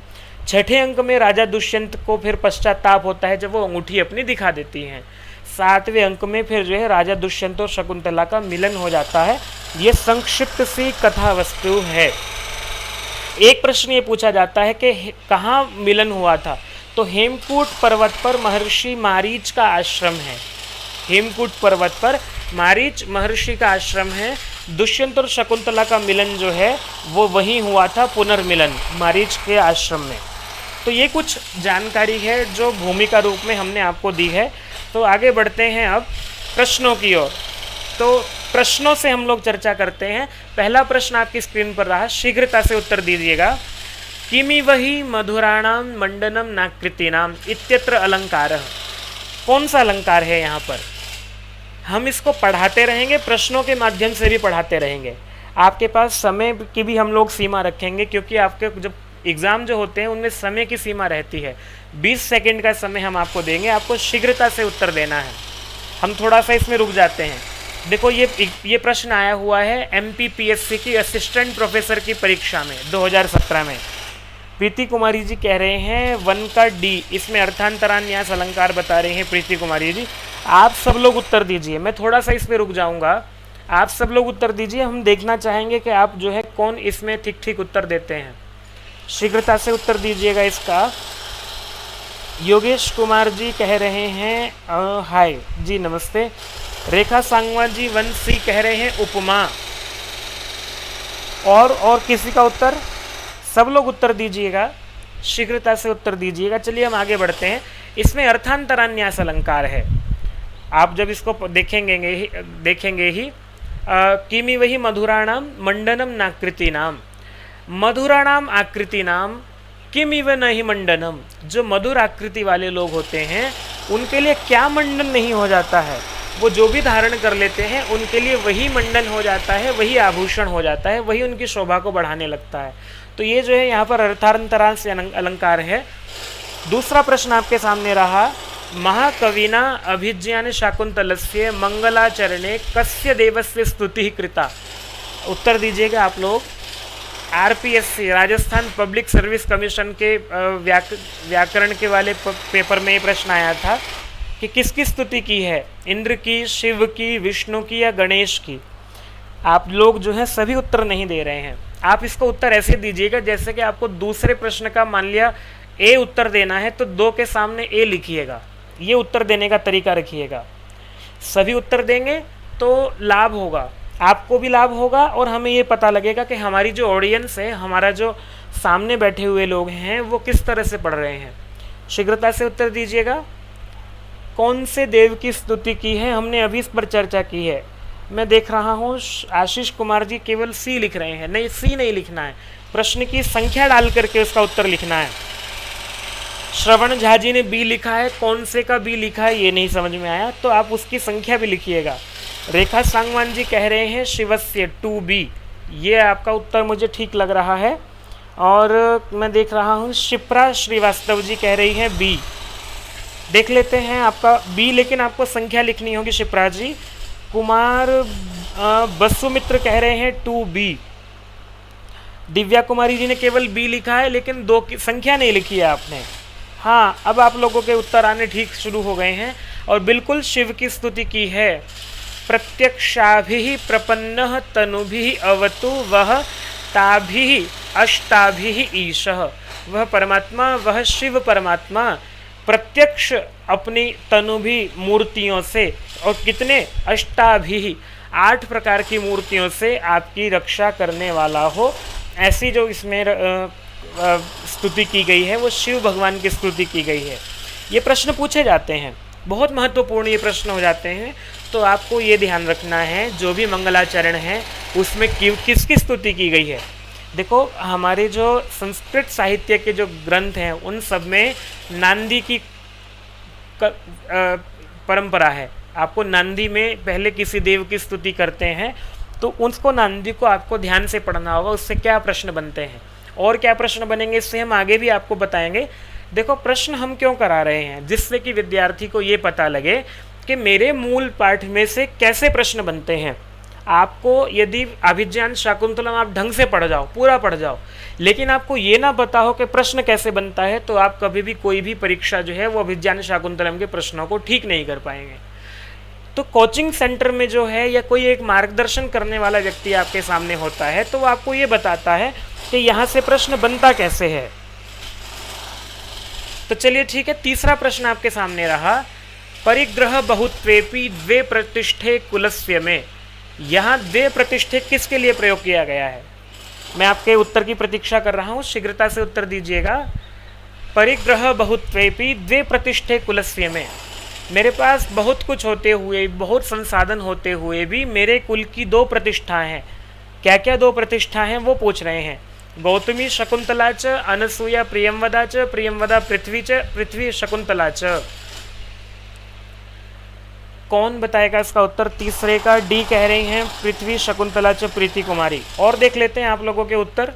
छठे अंक में राजा दुष्यंत को फिर पश्चाताप होता है जब वो अंगूठी अपनी दिखा देती हैं। सातवें अंक में फिर जो है राजा दुष्यंत और शकुंतला का मिलन हो जाता है। ये संक्षिप्त सी कथा वस्तु है। एक प्रश्न ये पूछा जाता है कि कहाँ मिलन हुआ था, तो हेमकूट पर्वत पर महर्षि मारीच का आश्रम है। हेमकूट पर्वत पर मारीच महर्षि का आश्रम है। दुष्यंत और शकुंतला का मिलन जो है वो वहीं हुआ था, पुनर्मिलन मारीच के आश्रम में। तो ये कुछ जानकारी है जो भूमिका रूप में हमने आपको दी है। तो आगे बढ़ते हैं अब प्रश्नों की ओर। तो प्रश्नों से हम लोग चर्चा करते हैं। पहला प्रश्न आपकी स्क्रीन पर रहा, शीघ्रता से उत्तर दीजिएगा। किमि वही मधुराणाम मंडनम नाकृतीनाम इत्यत्र अलंकारः, कौन सा अलंकार है यहाँ पर? हम इसको पढ़ाते रहेंगे, प्रश्नों के माध्यम से भी पढ़ाते रहेंगे। आपके पास समय की भी हम लोग सीमा रखेंगे, क्योंकि आपके जब एग्ज़ाम जो होते हैं उनमें समय की सीमा रहती है। 20 सेकंड का समय हम आपको देंगे, आपको शीघ्रता से उत्तर देना है। हम थोड़ा सा इसमें रुक जाते हैं। देखो ये प्रश्न आया हुआ है MPPSC की असिस्टेंट प्रोफेसर की परीक्षा में 2017 में। प्रीति कुमारी जी कह रहे हैं 1 का D, इसमें अर्थांतरान्यास अलंकार बता रहे हैं प्रीति कुमारी जी। आप सब लोग उत्तर दीजिए, मैं थोड़ा सा इसमें रुक जाऊंगा। आप सब लोग उत्तर दीजिए, हम देखना चाहेंगे कि आप जो है कौन इसमें ठीक ठीक उत्तर देते हैं। शीघ्रता से उत्तर दीजिएगा इसका। योगेश कुमार जी कह रहे हैं हाय जी, नमस्ते। रेखा सांगवान जी 1C कह रहे हैं उपमा। और किसी का उत्तर? सब लोग उत्तर दीजिएगा, शीघ्रता से उत्तर दीजिएगा। चलिए हम आगे बढ़ते हैं। इसमें अर्थांतरान्यास अलंकार है। आप जब इसको देखेंगे ही किमि वही मधुराणाम मंडनम नाकृतीनाम, मधुराणाम आकृतीनाम किमिव नहीं मंडनम, जो मधुर आकृति वाले लोग होते हैं उनके लिए क्या मंडन नहीं हो जाता है? वो जो भी धारण कर लेते हैं उनके लिए वही मंडन हो जाता है, वही आभूषण हो जाता है, वही उनकी शोभा को बढ़ाने लगता है। तो ये जो है यहाँ पर अर्थांतरांश अलंकार है। दूसरा प्रश्न आपके सामने रहा, महाकविना अभिज्ञान शाकुंतलस्य मंगलाचरणे कस्य देवस्य स्तुति कृता। उत्तर दीजिएगा आप लोग। RPSC Rajasthan public service commission के व्याकरण के वाले पेपर में ये प्रश्न आया था कि किसकी स्तुति की है, इंद्र की, शिव की, विष्णु की या गणेश की। आप लोग जो है सभी उत्तर नहीं दे रहे हैं। आप इसको उत्तर ऐसे दीजिएगा जैसे कि आपको दूसरे प्रश्न का मान लिया A उत्तर देना है तो 2 के सामने A लिखिएगा। ये उत्तर देने का तरीका रखिएगा। सभी उत्तर देंगे तो लाभ होगा, आपको भी लाभ होगा और हमें ये पता लगेगा कि हमारी जो ऑडियंस है, हमारा जो सामने बैठे हुए लोग हैं वो किस तरह से पढ़ रहे हैं। शीघ्रता से उत्तर दीजिएगा। कौन से देव की स्तुति की है, हमने अभी इस पर चर्चा की है। मैं देख रहा हूँ आशीष कुमार जी केवल C लिख रहे हैं। नहीं, C नहीं लिखना है, प्रश्न की संख्या डाल करके उसका उत्तर लिखना है। श्रवण झा जी ने B लिखा है, कौन से का B लिखा है ये नहीं समझ में आया, तो आप उसकी संख्या भी लिखिएगा। रेखा सांगवान जी कह रहे हैं शिवस्य 2B, ये आपका उत्तर मुझे ठीक लग रहा है। और मैं देख रहा हूँ शिप्रा श्रीवास्तव जी कह रही हैं बी। देख लेते हैं आपका बी, लेकिन आपको संख्या लिखनी होगी शिप्रा जी। कुमार बसुमित्र कह रहे हैं 2B। दिव्या कुमारी जी ने केवल बी लिखा है, लेकिन 2 की संख्या नहीं लिखी है आपने। हाँ, अब आप लोगों के उत्तर आने ठीक शुरू हो गए हैं और बिल्कुल शिव की स्तुति की है। प्रत्यक्षाभिः प्रपन्नः तनुभिः अवतु वह ताभिः अष्टाभिः ईशः। वह परमात्मा, वह शिव परमात्मा प्रत्यक्ष अपनी तनुभी मूर्तियों से और कितने अष्टाभिः 8 प्रकार की मूर्तियों से आपकी रक्षा करने वाला हो। ऐसी जो इसमें स्तुति की गई है वो शिव भगवान की स्तुति की गई है। ये प्रश्न पूछे जाते हैं, बहुत महत्वपूर्ण ये प्रश्न हो जाते हैं, तो आपको ये ध्यान रखना है जो भी मंगलाचरण है उसमें किसकी स्तुति की गई है। देखो, हमारे जो संस्कृत साहित्य के जो ग्रंथ हैं उन सब में नांदी की परंपरा है। आपको नांदी में पहले किसी देव की स्तुति करते हैं तो उसको नांदी को आपको ध्यान से पढ़ना होगा, उससे क्या प्रश्न बनते हैं और क्या प्रश्न बनेंगे इससे हम आगे भी आपको बताएंगे। देखो, प्रश्न हम क्यों करा रहे हैं, जिससे कि विद्यार्थी को ये पता लगे कि मेरे मूल पाठ में से कैसे प्रश्न बनते हैं। आपको यदि अभिज्ञान शाकुंतलम आप ढंग से पढ़ जाओ, पूरा पढ़ जाओ, लेकिन आपको ये ना पता हो कि प्रश्न कैसे बनता है, तो आप कभी भी कोई भी परीक्षा जो है वो अभिज्ञान शाकुंतलम के प्रश्नों को ठीक नहीं कर पाएंगे। तो कोचिंग सेंटर में जो है या कोई एक मार्गदर्शन करने वाला व्यक्ति आपके सामने होता है तो वो आपको ये बताता है कि यहाँ से प्रश्न बनता कैसे है। तो चलिए ठीक है, तीसरा प्रश्न आपके सामने रहा, परिग्रह बहुत्वेपि द्वे प्रतिष्ठे कुलस्य में। यहाँ द्वे प्रतिष्ठे किसके लिए प्रयोग किया गया है? मैं आपके उत्तर की प्रतीक्षा कर रहा हूँ, शीघ्रता से उत्तर दीजिएगा। परिग्रह बहुत्वेपि द्वे प्रतिष्ठे कुलस्य में, मेरे पास बहुत कुछ होते हुए, बहुत संसाधन होते हुए भी मेरे कुल की 2 प्रतिष्ठाएं हैं। क्या क्या 2 प्रतिष्ठाएं हैं वो पूछ रहे हैं। गौतमी शकुंतला च, अनसूया प्रियंवदा च, प्रियंवदा पृथ्वी च, पृथ्वी शकुंतला च। कौन बताएगा इसका उत्तर? तीसरे का डी कह रही हैं, पृथ्वी शकुंतला च प्रीति कुमारी। और देख लेते हैं आप लोगों के उत्तर,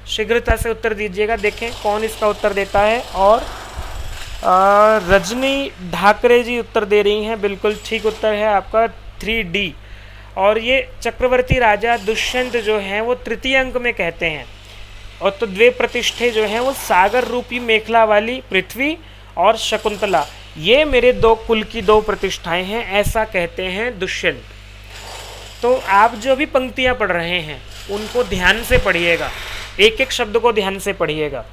शीघ्रता से उत्तर दीजिएगा, देखें कौन इसका उत्तर देता है। और रजनी ढाकरे जी उत्तर दे रही हैं, बिल्कुल ठीक उत्तर है आपका 3D। और ये चक्रवर्ती राजा दुष्यंत जो हैं वो तृतीय अंक में कहते हैं। और तो द्वे प्रतिष्ठे जो हैं वो सागर रूपी मेखला वाली पृथ्वी और शकुंतला, ये मेरे 2 कुल की 2 प्रतिष्ठाएं हैं, ऐसा कहते हैं दुष्यंत। तो आप जो भी पंक्तियां पढ़ रहे हैं उनको ध्यान से पढ़िएगा, एक एक शब्द को ध्यान से पढ़िएगा।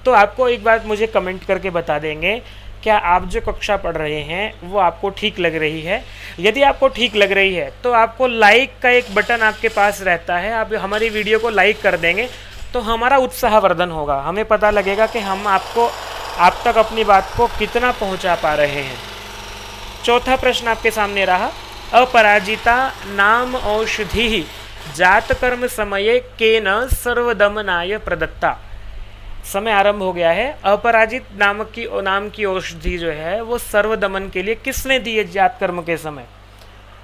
तो आपको एक बात मुझे कमेंट करके बता देंगे, क्या आप जो कक्षा पढ़ रहे हैं वो आपको ठीक लग रही है? यदि आपको ठीक लग रही है तो आपको लाइक का एक बटन आपके पास रहता है, आप हमारी वीडियो को लाइक कर देंगे तो हमारा उत्साहवर्धन होगा, हमें पता लगेगा कि हम आप तक अपनी बात को कितना पहुंचा पा रहे हैं। चौथा प्रश्न आपके सामने रहा, अपराजिता नाम औषधि जात कर्म समये केन सर्वदमनाय प्रदत्ता। समय आरंभ हो गया है। अपराजित नाम की औषधि जो है वो सर्वदमन के लिए किसने दी है जात कर्म के समय?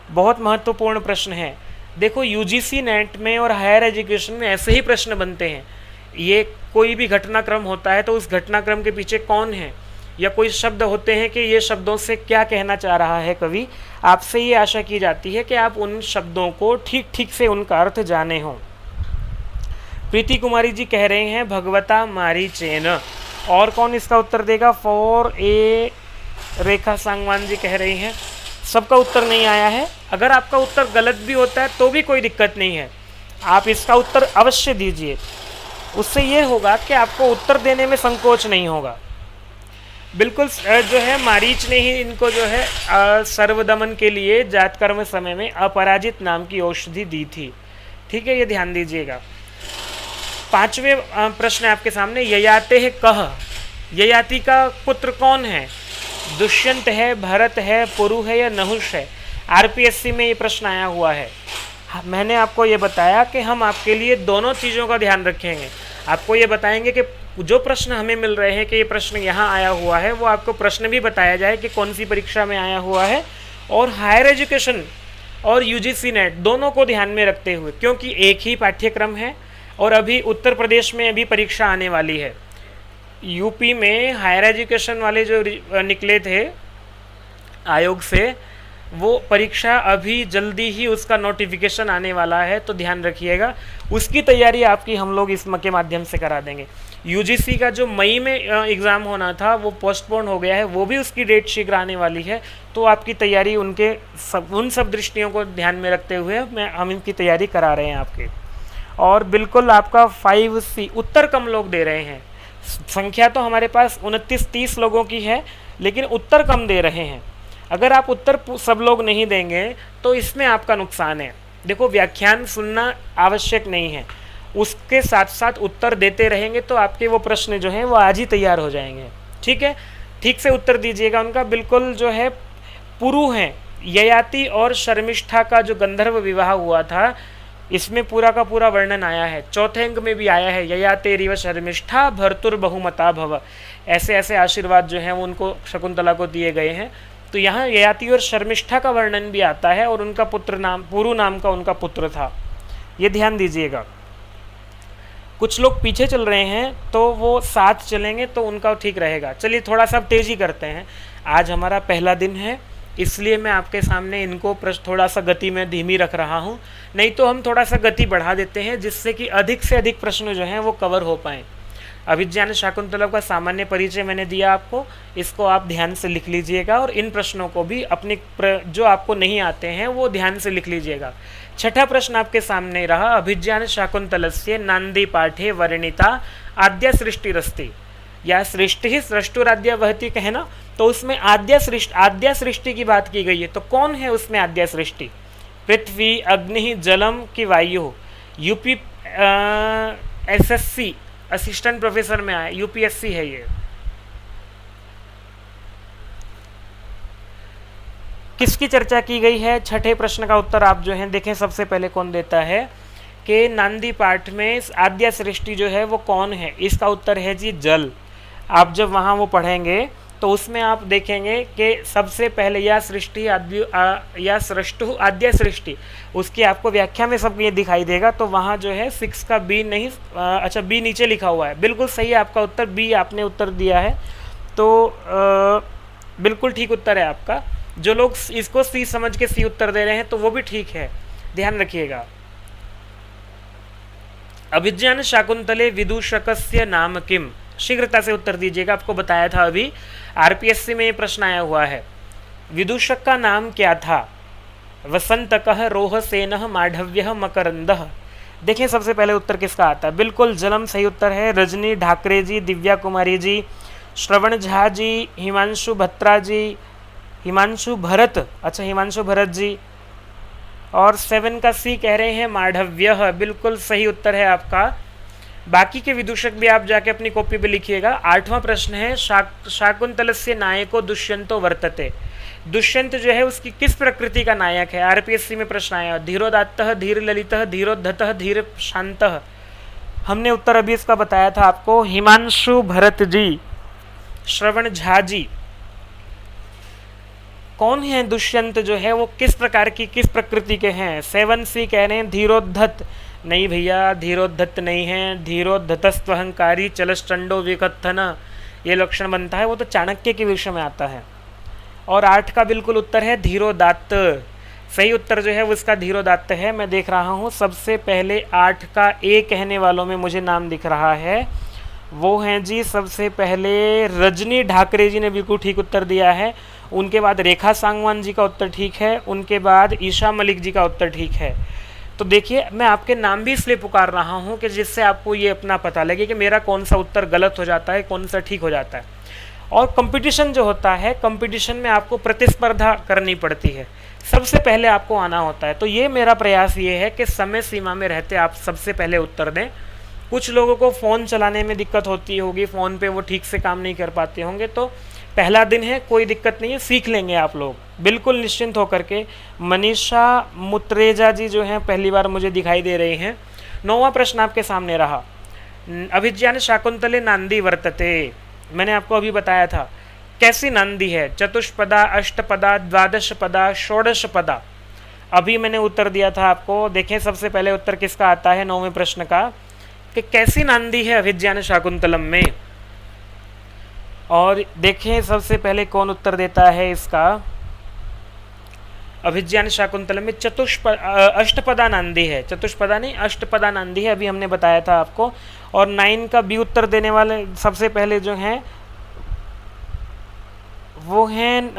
बहुत महत्वपूर्ण प्रश्न है। देखो, यूजीसी नेट में और हायर एजुकेशन में ऐसे ही प्रश्न बनते हैं। ये कोई भी घटनाक्रम होता है तो उस घटनाक्रम के पीछे कौन है, या कोई शब्द होते हैं कि ये शब्दों से क्या कहना चाह रहा है कवि, आपसे ये आशा की जाती है कि आप उन शब्दों को ठीक ठीक से उनका अर्थ जाने हों। प्रीति कुमारी जी कह रहे हैं भगवता मारी चेन। और कौन इसका उत्तर देगा? 4A रेखा सांगवान जी कह रही हैं। सबका उत्तर नहीं आया है। अगर आपका उत्तर गलत भी होता है तो भी कोई दिक्कत नहीं है, आप इसका उत्तर अवश्य दीजिए, उससे ये होगा कि आपको उत्तर देने में संकोच नहीं होगा। बिल्कुल जो है मारीच ने ही इनको जो है सर्वदमन के लिए जात कर्म समय में अपराजित नाम की औषधि दी थी। ठीक है, ये ध्यान दीजिएगा। 5वें प्रश्न आपके सामने, ययाते है कह, ययाति का पुत्र कौन है? दुष्यंत है, भरत है, पुरु है या नहुष है? आरपीएससी में ये प्रश्न आया हुआ है। मैंने आपको ये बताया कि हम आपके लिए दोनों चीज़ों का ध्यान रखेंगे। आपको ये बताएंगे कि जो प्रश्न हमें मिल रहे हैं कि ये प्रश्न यहाँ आया हुआ है, वो आपको प्रश्न भी बताया जाए कि कौन सी परीक्षा में आया हुआ है, और हायर एजुकेशन और यूजीसी नेट दोनों को ध्यान में रखते हुए, क्योंकि एक ही पाठ्यक्रम है, और अभी उत्तर प्रदेश में अभी परीक्षा आने वाली है। यूपी में हायर एजुकेशन वाले जो निकले थे आयोग से, वो परीक्षा अभी जल्दी ही उसका नोटिफिकेशन आने वाला है, तो ध्यान रखिएगा। उसकी तैयारी आपकी हम लोग इस के माध्यम से करा देंगे। यूजीसी का जो मई में एग्ज़ाम होना था वो पोस्टपोन हो गया है, वो भी उसकी डेट शीघ्र आने वाली है। तो आपकी तैयारी उन सब दृष्टियों को ध्यान में रखते हुए हम इनकी तैयारी करा रहे हैं आपके। और बिल्कुल आपका 5C उत्तर कम लोग दे रहे हैं। संख्या तो हमारे पास 29-30 लोगों की है, लेकिन उत्तर कम दे रहे हैं। अगर आप उत्तर सब लोग नहीं देंगे तो इसमें आपका नुकसान है। देखो, व्याख्यान सुनना आवश्यक नहीं है, उसके साथ साथ उत्तर देते रहेंगे तो आपके वो प्रश्न जो हैं वो आज ही तैयार हो जाएंगे। ठीक है, ठीक से उत्तर दीजिएगा उनका। बिल्कुल जो है पुरु हैं, ययाति और शर्मिष्ठा का जो गंधर्व विवाह हुआ था, इसमें पूरा का पूरा वर्णन आया है। चौथे अंक में भी आया है, ययातेरिव शर्मिष्ठा भर्तुर बहुमता भव। ऐसे ऐसे आशीर्वाद जो हैं वो उनको शकुंतला को दिए गए हैं। तो यहाँ ययाति और शर्मिष्ठा का वर्णन भी आता है, और उनका पुत्र नाम पुरु नाम का उनका पुत्र था। ये ध्यान दीजिएगा। कुछ लोग पीछे चल रहे हैं तो वो साथ चलेंगे तो उनका ठीक रहेगा। चलिए थोड़ा सा तेज़ी करते हैं। आज हमारा पहला दिन है, इसलिए मैं आपके सामने इनको थोड़ा सा गति में धीमी रख रहा हूँ। नहीं तो हम थोड़ा सा गति बढ़ा देते हैं, जिससे कि अधिक से अधिक प्रश्न जो हैं वो कवर हो पाएँ। अभिज्ञान शाकुंतलम का सामान्य परिचय मैंने दिया आपको, इसको आप ध्यान से लिख लीजिएगा। और इन प्रश्नों को भी अपने जो आपको नहीं आते हैं वो ध्यान से लिख लीजिएगा। छठा प्रश्न आपके सामने रहा, अभिज्ञान शाकुंतलस्य नांदी पाठे वर्णिता आद्या सृष्टिरस्ति, या सृष्टि ही सृष्टुराद्या वहती कहना। तो उसमें आद्या सृष्टि की बात की गई है। तो कौन है उसमें आद्या सृष्टि? पृथ्वी, अग्नि, जलम की वायु। यूपी SSC असिस्टेंट प्रोफेसर में आया, UPSC है ये। किसकी चर्चा की गई है? छठे प्रश्न का उत्तर आप जो है देखें, सबसे पहले कौन देता है कि नांदी पाठ में आद्या सृष्टि जो है वो कौन है? इसका उत्तर है जी जल। आप जब वहाँ वो पढ़ेंगे तो उसमें आप देखेंगे कि सबसे पहले या सृष्टि या सृष्टु आद्या सृष्टि, उसकी आपको व्याख्या में सब ये दिखाई देगा। तो वहाँ जो है 6 का B नहीं, अच्छा B नीचे लिखा हुआ है। बिल्कुल सही है आपका उत्तर, B आपने उत्तर दिया है। तो बिल्कुल ठीक उत्तर है आपका। जो लोग इसको C समझ के C उत्तर दे रहे हैं तो वो भी ठीक है, ध्यान रखिएगा। अभिज्ञान शाकुंतले विदूषकस्य नाम किम? शीघ्रता से उत्तर दीजिएगा। आपको बताया था अभी RPSC में ये प्रश्न आया हुआ है। विदूषक का नाम क्या था? वसंतकः, रोहसेनः, माढ़व्यः, मकरंदः। देखें सबसे पहले उत्तर किसका आता है? बिल्कुल जलम सही उत्तर है। रजनी ढाकरे जी, दिव्या कुमारी जी, श्रवण झा जी, हिमांशु भत्रा जी, हिमांशु भरत, अच्छा हिमांशु भरत जी। और 7 का C कह रहे हैं माढ़व्यः, बिल्कुल सही उत्तर है आपका। बाकी के विदूषक भी आप जाके अपनी कॉपी पे लिखिएगा। 8वां प्रश्न है, शाकुंतलस्य नायको दुष्यंतो वर्तते। दुष्यंत जो है उसकी किस प्रकृति का नायक है? RPSC में प्रश्न आया। धीरोदात्तः, धीर ललितः, धीरोद्धतः, धीर शांतः। हमने उत्तर अभी इसका बताया था आपको, हिमांशु भरत जी, श्रवण झा जी। कौन है दुष्यंत जो है वो किस प्रकार की, किस प्रकृति के हैं? 7C कह रहे हैं धीरोद्धत। नहीं भैया, धीरोद्धत नहीं है। धीरोद्धतस्त्वहंकारी चलश्चंडो विकथन, ये लक्षण बनता है, वो तो चाणक्य के विषय में आता है। और 8 का बिल्कुल उत्तर है धीरोदात्त। सही उत्तर जो है वो इसका धीरोदात्त है। मैं देख रहा हूँ सबसे पहले 8 का A कहने वालों में मुझे नाम दिख रहा है, वो हैं जी सबसे पहले रजनी ढाकरे जी ने बिल्कुल ठीक उत्तर दिया है। उनके बाद रेखा सांगवान जी का उत्तर ठीक है। उनके बाद ईशा मलिक जी का उत्तर ठीक है। तो देखिए, मैं आपके नाम भी इसलिए पुकार रहा हूँ कि जिससे आपको ये अपना पता लगे कि मेरा कौन सा उत्तर गलत हो जाता है, कौन सा ठीक हो जाता है। और कंपटीशन जो होता है, कंपटीशन में आपको प्रतिस्पर्धा करनी पड़ती है, सबसे पहले आपको आना होता है। तो ये मेरा प्रयास ये है कि समय सीमा में रहते आप सबसे पहले उत्तर दें। कुछ लोगों को फ़ोन चलाने में दिक्कत होती होगी, फ़ोन पे वो ठीक से काम नहीं कर पाते होंगे, तो पहला दिन है, कोई दिक्कत नहीं है, सीख लेंगे आप लोग, बिल्कुल निश्चिंत होकर के। मनीषा मुत्रेजा जी जो हैं पहली बार मुझे दिखाई दे रही हैं। 9वां प्रश्न आपके सामने रहा, अभिज्ञान शाकुंतले नांदी वर्तते। मैंने आपको अभी बताया था कैसी नांदी है, चतुष्पदा, अष्टपदा, द्वादशपदा, षोडशपदा। अभी मैंने उत्तर दिया था आपको। देखें सबसे पहले उत्तर किसका आता है 9वें प्रश्न का, कि कैसी नांदी है अभिज्ञान शाकुंतलम में। और देखें सबसे पहले कौन उत्तर देता है इसका। अभिज्ञान शाकुंतलम में अष्टपदा नांदी है, चतुष्पदा नहीं अष्टपदा नांदी है, अभी हमने बताया था आपको। और 9 का बी उत्तर देने वाले सबसे पहले जो हैं वो हैं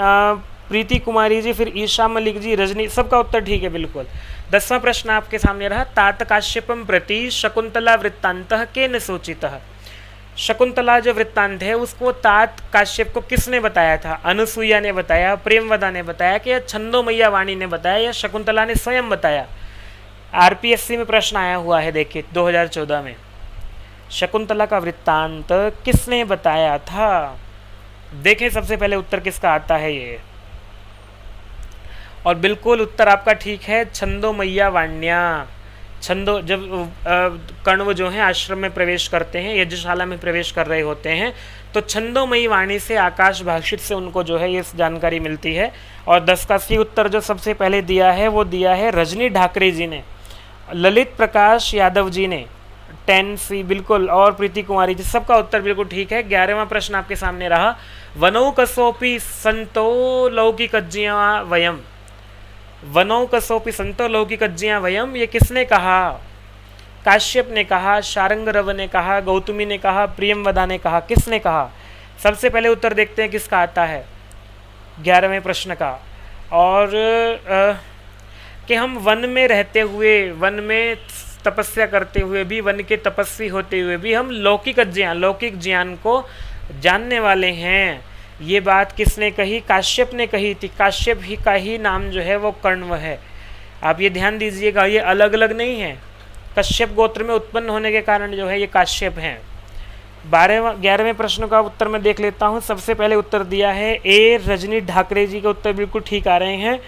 प्रीति कुमारी जी, फिर ईशा मलिक जी, रजनी, सबका उत्तर ठीक है बिल्कुल। 10वां प्रश्न आपके सामने रहा, तात काश्यपम प्रति शकुंतला वृत्तांतः केन सूचितः। शकुंतला जो वृत्तांत है उसको तात काश्यप को किसने बताया था? अनुसुईया ने बताया, प्रेमवदा ने बताया, कि छंदोमैया वाणी ने बताया, या शकुंतला ने स्वयं बताया? आरपीएससी में प्रश्न आया हुआ है, देखिए 2014 में, शकुंतला का वृत्तांत किसने बताया था? देखें सबसे पहले उत्तर किसका आता है ये, और बिल्कुल उत्तर आपका ठीक है, छंदोमैया वाण्या। छंदो जब कण्व जो हैं आश्रम में प्रवेश करते हैं, यज्ञशाला में प्रवेश कर रहे होते हैं, तो छंदोमयी वाणी से आकाश भाषित से उनको जो है ये जानकारी मिलती है। और 10 का सी उत्तर जो सबसे पहले दिया है वो दिया है रजनी ढाकरे जी ने, ललित प्रकाश यादव जी ने, 10 सी बिल्कुल, और प्रीति कुमारी जी, सबका उत्तर बिल्कुल ठीक है। 11वां प्रश्न आपके सामने रहा, वनौ कसोपि संतो लौकिकज्ञा वयम। वनौ कसोपि संतो लौकिकज्ञा वयम, ये किसने कहा? काश्यप ने कहा, शारंगरव ने कहा, गौतमी ने कहा, प्रियमवदा ने कहा, किसने कहा? सबसे पहले उत्तर देखते हैं किसका आता है 11वें प्रश्न का। और कि हम वन में रहते हुए, वन में तपस्या करते हुए भी, वन के तपस्वी होते हुए भी हम लौकिक ज्ञान को जानने वाले हैं, ये बात किसने कही? काश्यप ने कही थी। काश्यप ही का ही नाम जो है वो कण्व है। आप ये ध्यान दीजिएगा, ये अलग अलग नहीं है, कश्यप गोत्र में उत्पन्न होने के कारण जो है ये काश्यप हैं। 11वें प्रश्न का उत्तर मैं देख लेता हूँ। सबसे पहले उत्तर दिया है ए रजनी ढाकरे जी, के उत्तर बिल्कुल ठीक आ रहे हैं।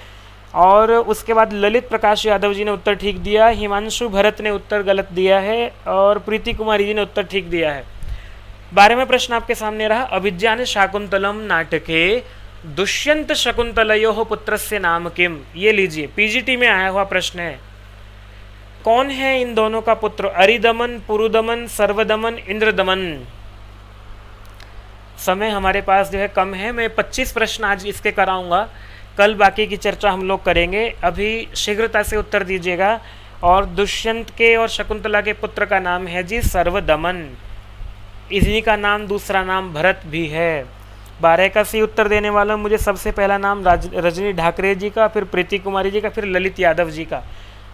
और उसके बाद ललित प्रकाश यादव जी ने उत्तर ठीक दिया, हिमांशु भरत ने उत्तर गलत दिया है, और प्रीति कुमारी जी ने उत्तर ठीक दिया है। 12वें प्रश्न आपके सामने रहा, अभिज्ञान शाकुंतलम नाटके दुष्यंत शकुंतलयोः पुत्रस्य नाम किम। ये लीजिए, पीजीटी में आया हुआ प्रश्न है, कौन है इन दोनों का पुत्र? अरिदमन, पुरुदमन, सर्वदमन, इंद्रदमन। समय हमारे पास जो है कम है, मैं 25 प्रश्न आज इसके कराऊंगा, कल बाकी की चर्चा हम लोग करेंगे। अभी शीघ्रता से उत्तर दीजिएगा। और दुष्यंत के और शकुंतला के पुत्र का नाम है जी सर्वदमन, इन्हीं का नाम दूसरा नाम भरत भी है। 12 का सी उत्तर देने वाला मुझे सबसे पहला नाम रजनी ढाकरे जी का, फिर प्रीति कुमारी जी का, फिर ललित यादव जी का।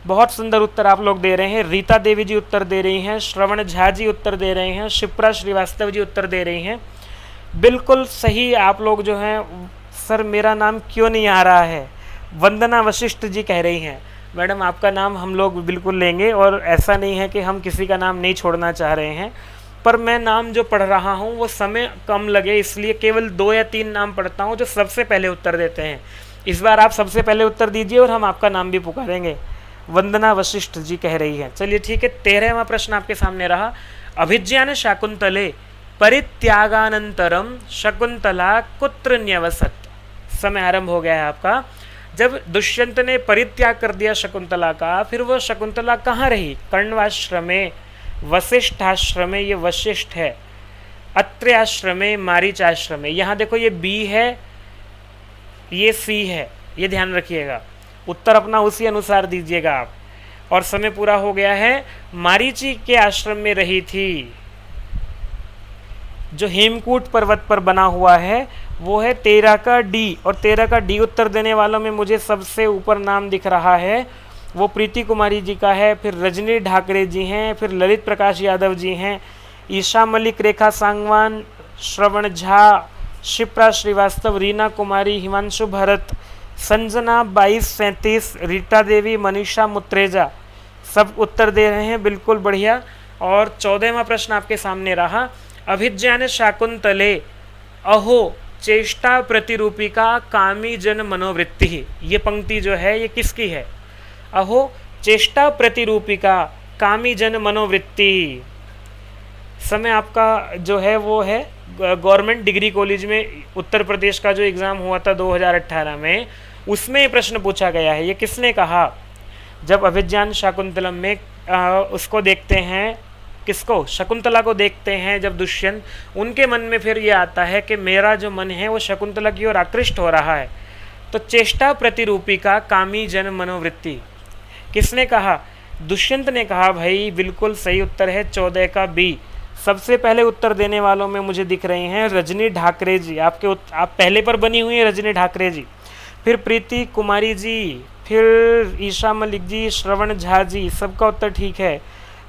बहुत सुंदर उत्तर आप लोग दे रहे हैं। रीता देवी जी उत्तर दे रही हैं, श्रवण झा जी उत्तर दे रहे हैं, शिप्रा श्रीवास्तव जी उत्तर दे रही हैं, बिल्कुल सही आप लोग जो हैं। सर मेरा नाम क्यों नहीं आ रहा है? वंदना वशिष्ठ जी कह रही हैं, मैडम आपका नाम हम लोग बिल्कुल लेंगे, और ऐसा नहीं है कि हम किसी का नाम नहीं छोड़ना चाह रहे हैं, पर मैं नाम जो पढ़ रहा हूँ वो समय कम लगे इसलिए केवल 2 या 3 नाम पढ़ता हूँ जो सबसे पहले उत्तर देते हैं। इस बार आप सबसे पहले उत्तर दीजिए और हम आपका नाम भी पुकारेंगे। वंदना वशिष्ठ जी कह रही है। चलिए ठीक है, 13वां प्रश्न आपके सामने रहा, अभिज्ञान शाकुंतले परित्यागानंतरम शकुंतला कुत्र न्यवसत। समय आरंभ हो गया है आपका। जब दुष्यंत ने परित्याग कर दिया शकुंतला का, फिर वो शकुंतला कहाँ रही? कण्वाश्रमे, वशिष्ठाश्रमे, ये वशिष्ठ है, अत्र्याश्रमे, मारीचाश्रमे। यहाँ देखो ये बी है, ये सी है, ये ध्यान रखिएगा। उत्तर अपना उसी अनुसार दीजिएगा आप। और समय पूरा हो गया है। मारीची के आश्रम में रही थी, जो हेमकूट पर्वत पर बना हुआ है वो है 13 का डी, और 13 का डी उत्तर देने वालों में मुझे सबसे ऊपर नाम दिख रहा है वो प्रीति कुमारी जी का है, फिर रजनी ढाकरे जी हैं, फिर ललित प्रकाश यादव जी हैं, ईशा मलिक, रेखा सांगवान, श्रवण झा, शिप्रा श्रीवास्तव, रीना कुमारी, हिमांशु भरत, संजना 2237, रीता देवी, मनीषा मुत्रेजा, सब उत्तर दे रहे हैं, बिल्कुल बढ़िया। और 14वां प्रश्न आपके सामने रहा, अभिज्ञान शाकुंतले अहो चेष्टा प्रतिरूपिका कामी जन मनोवृत्ति। ये पंक्ति जो है ये किसकी है? अहो चेष्टा प्रतिरूपिका कामी जन मनोवृत्ति। समय आपका जो है वो है गवर्नमेंट डिग्री कॉलेज में उत्तर प्रदेश का जो एग्ज़ाम हुआ था 2018 में, उसमें ये प्रश्न पूछा गया है। ये किसने कहा? जब अभिज्ञान शाकुंतलम में उसको देखते हैं किसको? शकुंतला को देखते हैं जब दुष्यंत, उनके मन में फिर ये आता है कि मेरा जो मन है वो शकुंतला की ओर आकृष्ट हो रहा है। तो चेष्टा प्रतिरूपिका कामी जन मनोवृत्ति, किसने कहा? दुष्यंत ने कहा। भाई बिल्कुल सही उत्तर है 14 का बी। सबसे पहले उत्तर देने वालों में मुझे दिख रही हैं रजनी ढाकरे जी, आप पहले पर बनी हुई हैं रजनी ढाकरे जी, फिर प्रीति कुमारी जी, फिर ईशा मलिक जी, श्रवण झा जी, सबका उत्तर ठीक है।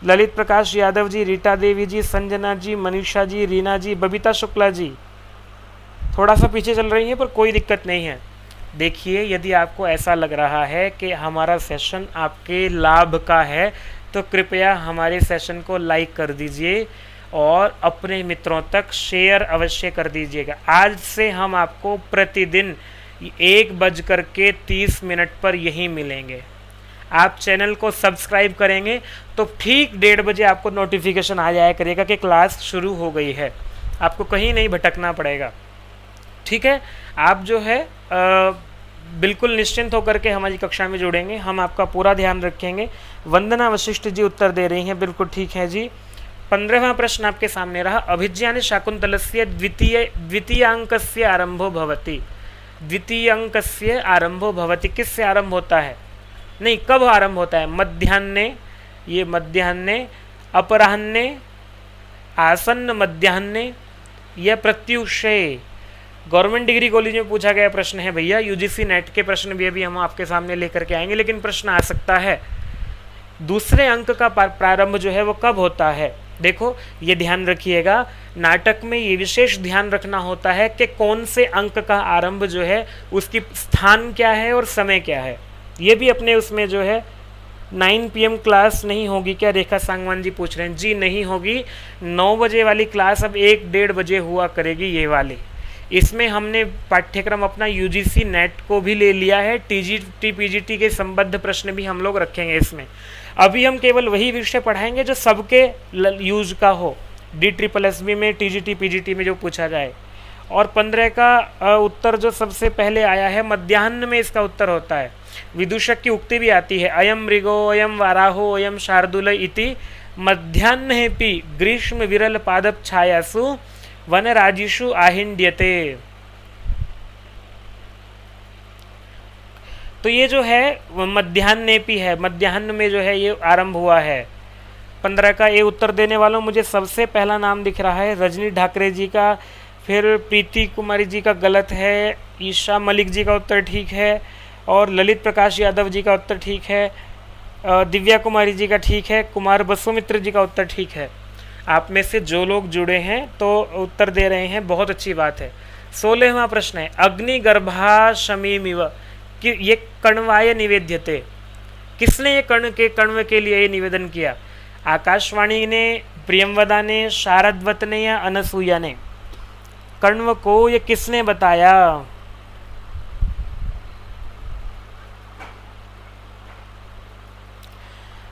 ललित प्रकाश यादव जी, रीटा देवी जी, संजना जी, मनीषा जी, रीना जी, बबीता शुक्ला जी थोड़ा सा पीछे चल रही हैं पर कोई दिक्कत नहीं है। देखिए, यदि आपको ऐसा लग रहा है कि हमारा सेशन आपके लाभ का है तो कृपया हमारे सेशन को लाइक कर दीजिए और अपने मित्रों तक शेयर अवश्य कर दीजिएगा। आज से हम आपको प्रतिदिन 1:30 पर यहीं मिलेंगे। आप चैनल को सब्सक्राइब करेंगे तो ठीक 1:30 बजे आपको नोटिफिकेशन आ जाया करेगा कि क्लास शुरू हो गई है। आपको कहीं नहीं भटकना पड़ेगा, ठीक है। आप जो है बिल्कुल निश्चिंत होकर के हमारी कक्षा में जुड़ेंगे, हम आपका पूरा ध्यान रखेंगे। वंदना वशिष्ठ जी उत्तर दे रही हैं, बिल्कुल ठीक है जी। 15वां प्रश्न आपके सामने रहा। अभिज्ञाने शाकुंतलस्य द्वितीयांकस्य आरंभो भवति। द्वितीयांकस्य आरंभो भवति किससे आरंभ होता है? नहीं, कब आरंभ होता है? मध्याह्ने, ये मध्याह्ने, अपराह्ने, आसन्न मध्याह्ने या प्रत्युषे। गवर्नमेंट डिग्री कॉलेज में पूछा गया प्रश्न है भैया, यूजीसी नेट के प्रश्न भी अभी हम आपके सामने लेकर के आएंगे, लेकिन प्रश्न आ सकता है दूसरे अंक का प्रारंभ जो है वो कब होता है। देखो ये ध्यान रखिएगा, नाटक में ये विशेष ध्यान रखना होता है कि कौन से अंक का आरंभ जो है उसकी स्थान क्या है और समय क्या है। ये भी अपने उसमें जो है 9 PM क्लास नहीं होगी क्या? रेखा सांगवान जी पूछ रहे हैं। जी नहीं होगी, 9 बजे वाली क्लास अब 1-1:30 बजे हुआ करेगी ये वाली। इसमें हमने पाठ्यक्रम अपना यूजीसी नेट को भी ले लिया है, टीजीटी पीजीटी के संबद्ध प्रश्न भी हम लोग रखेंगे इसमें। अभी हम केवल वही विषय पढ़ाएंगे जो सबके यूज का हो, DSSB में, टीजीटी पीजीटी में जो पूछा जाए। और 15 का उत्तर जो सबसे पहले आया है, मध्याह्न में इसका उत्तर होता है। विदूषक की उक्ति भी आती है, अयम मृगो अयम वाराहो अयम शार्दुल इति मध्याह्नेऽपि ग्रीष्म विरल पादप छायासु वनराजिषु आहिंड्यते। तो ये जो है मध्याह्नेऽपि है, मध्याह्न में जो है ये आरंभ हुआ है। 15 का ये उत्तर देने वालों मुझे सबसे पहला नाम दिख रहा है रजनी ढाकरे जी का, फिर प्रीति कुमारी जी का गलत है, ईशा मलिक जी का उत्तर ठीक है, और ललित प्रकाश यादव जी का उत्तर ठीक है, दिव्या कुमारी जी का ठीक है, कुमार बसुमित्र जी का उत्तर ठीक है। आप में से जो लोग जुड़े हैं तो उत्तर दे रहे हैं, बहुत अच्छी बात है। 16वां प्रश्न है, अग्निगर्भा शमीमिव कि ये कण्वाय निवेद्यते। किसने ये कण्व के लिए ये निवेदन किया? आकाशवाणी ने, प्रियमवदा ने, शारदवत ने या अनसुईया ने? कण्व को ये किसने बताया?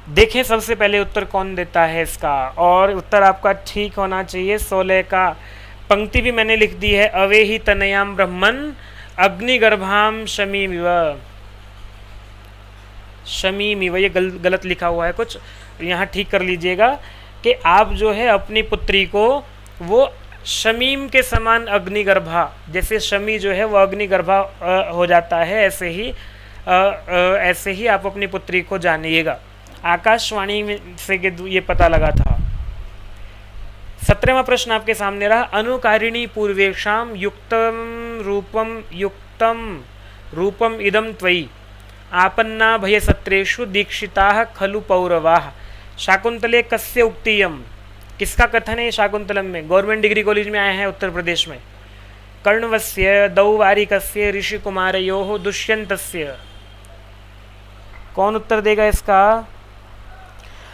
देखें सबसे पहले उत्तर कौन देता है इसका, और उत्तर आपका ठीक होना चाहिए। 16 का पंक्ति भी मैंने लिख दी है, अवे ही तनयाम ब्रह्मन अग्निगर्भाम शमीमिव। शमीमिव ये गलत लिखा हुआ है कुछ, यहाँ ठीक कर लीजिएगा कि आप जो है अपनी पुत्री को वो शमीम के समान अग्निगर्भा, जैसे शमी जो है वो अग्निगर्भा हो जाता है, ऐसे ही आप अपनी पुत्री को जानिएगा। आकाशवाणी में से ये पता लगा था। 17वां प्रश्न आपके सामने रहा, अनुकारिणी पूर्वेशाम युक्तम रूपम इदम त्वयि आपन्ना भयसत्रेषु दीक्षिताः खलु पौरवाः। शाकुंतले कस्य उक्तियम, किसका कथन है शाकुंतलम में? गवर्नमेंट डिग्री कॉलेज में आए हैं उत्तर प्रदेश में। कर्णवस्य दौवारिकस्य ऋषि कुमारयोः दुष्यंतस्य। कौन उत्तर देगा इसका?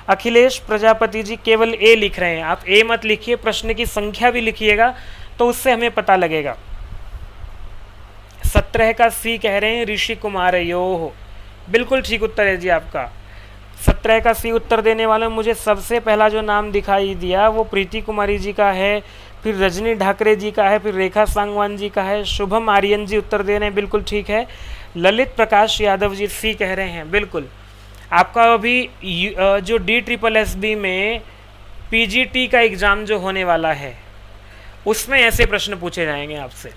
अखिलेश प्रजापति जी केवल ए लिख रहे हैं, आप ए मत लिखिए, प्रश्न की संख्या भी लिखिएगा तो उससे हमें पता लगेगा। 17 का सी कह रहे हैं ऋषि कुमारयोः, बिल्कुल ठीक उत्तर है जी आपका। 17 का सी उत्तर देने वाला मुझे सबसे पहला जो नाम दिखाई दिया वो प्रीति कुमारी जी का है, फिर रजनी ढाकरे जी का है, फिर रेखा सांगवान जी का है, शुभम आर्यन जी उत्तर दे रहे हैं, बिल्कुल ठीक है। ललित प्रकाश यादव जी सी कह रहे हैं, बिल्कुल। आपका अभी जो DSSB में पीजीटी का एग्ज़ाम जो होने वाला है उसमें ऐसे प्रश्न पूछे जाएंगे आपसे,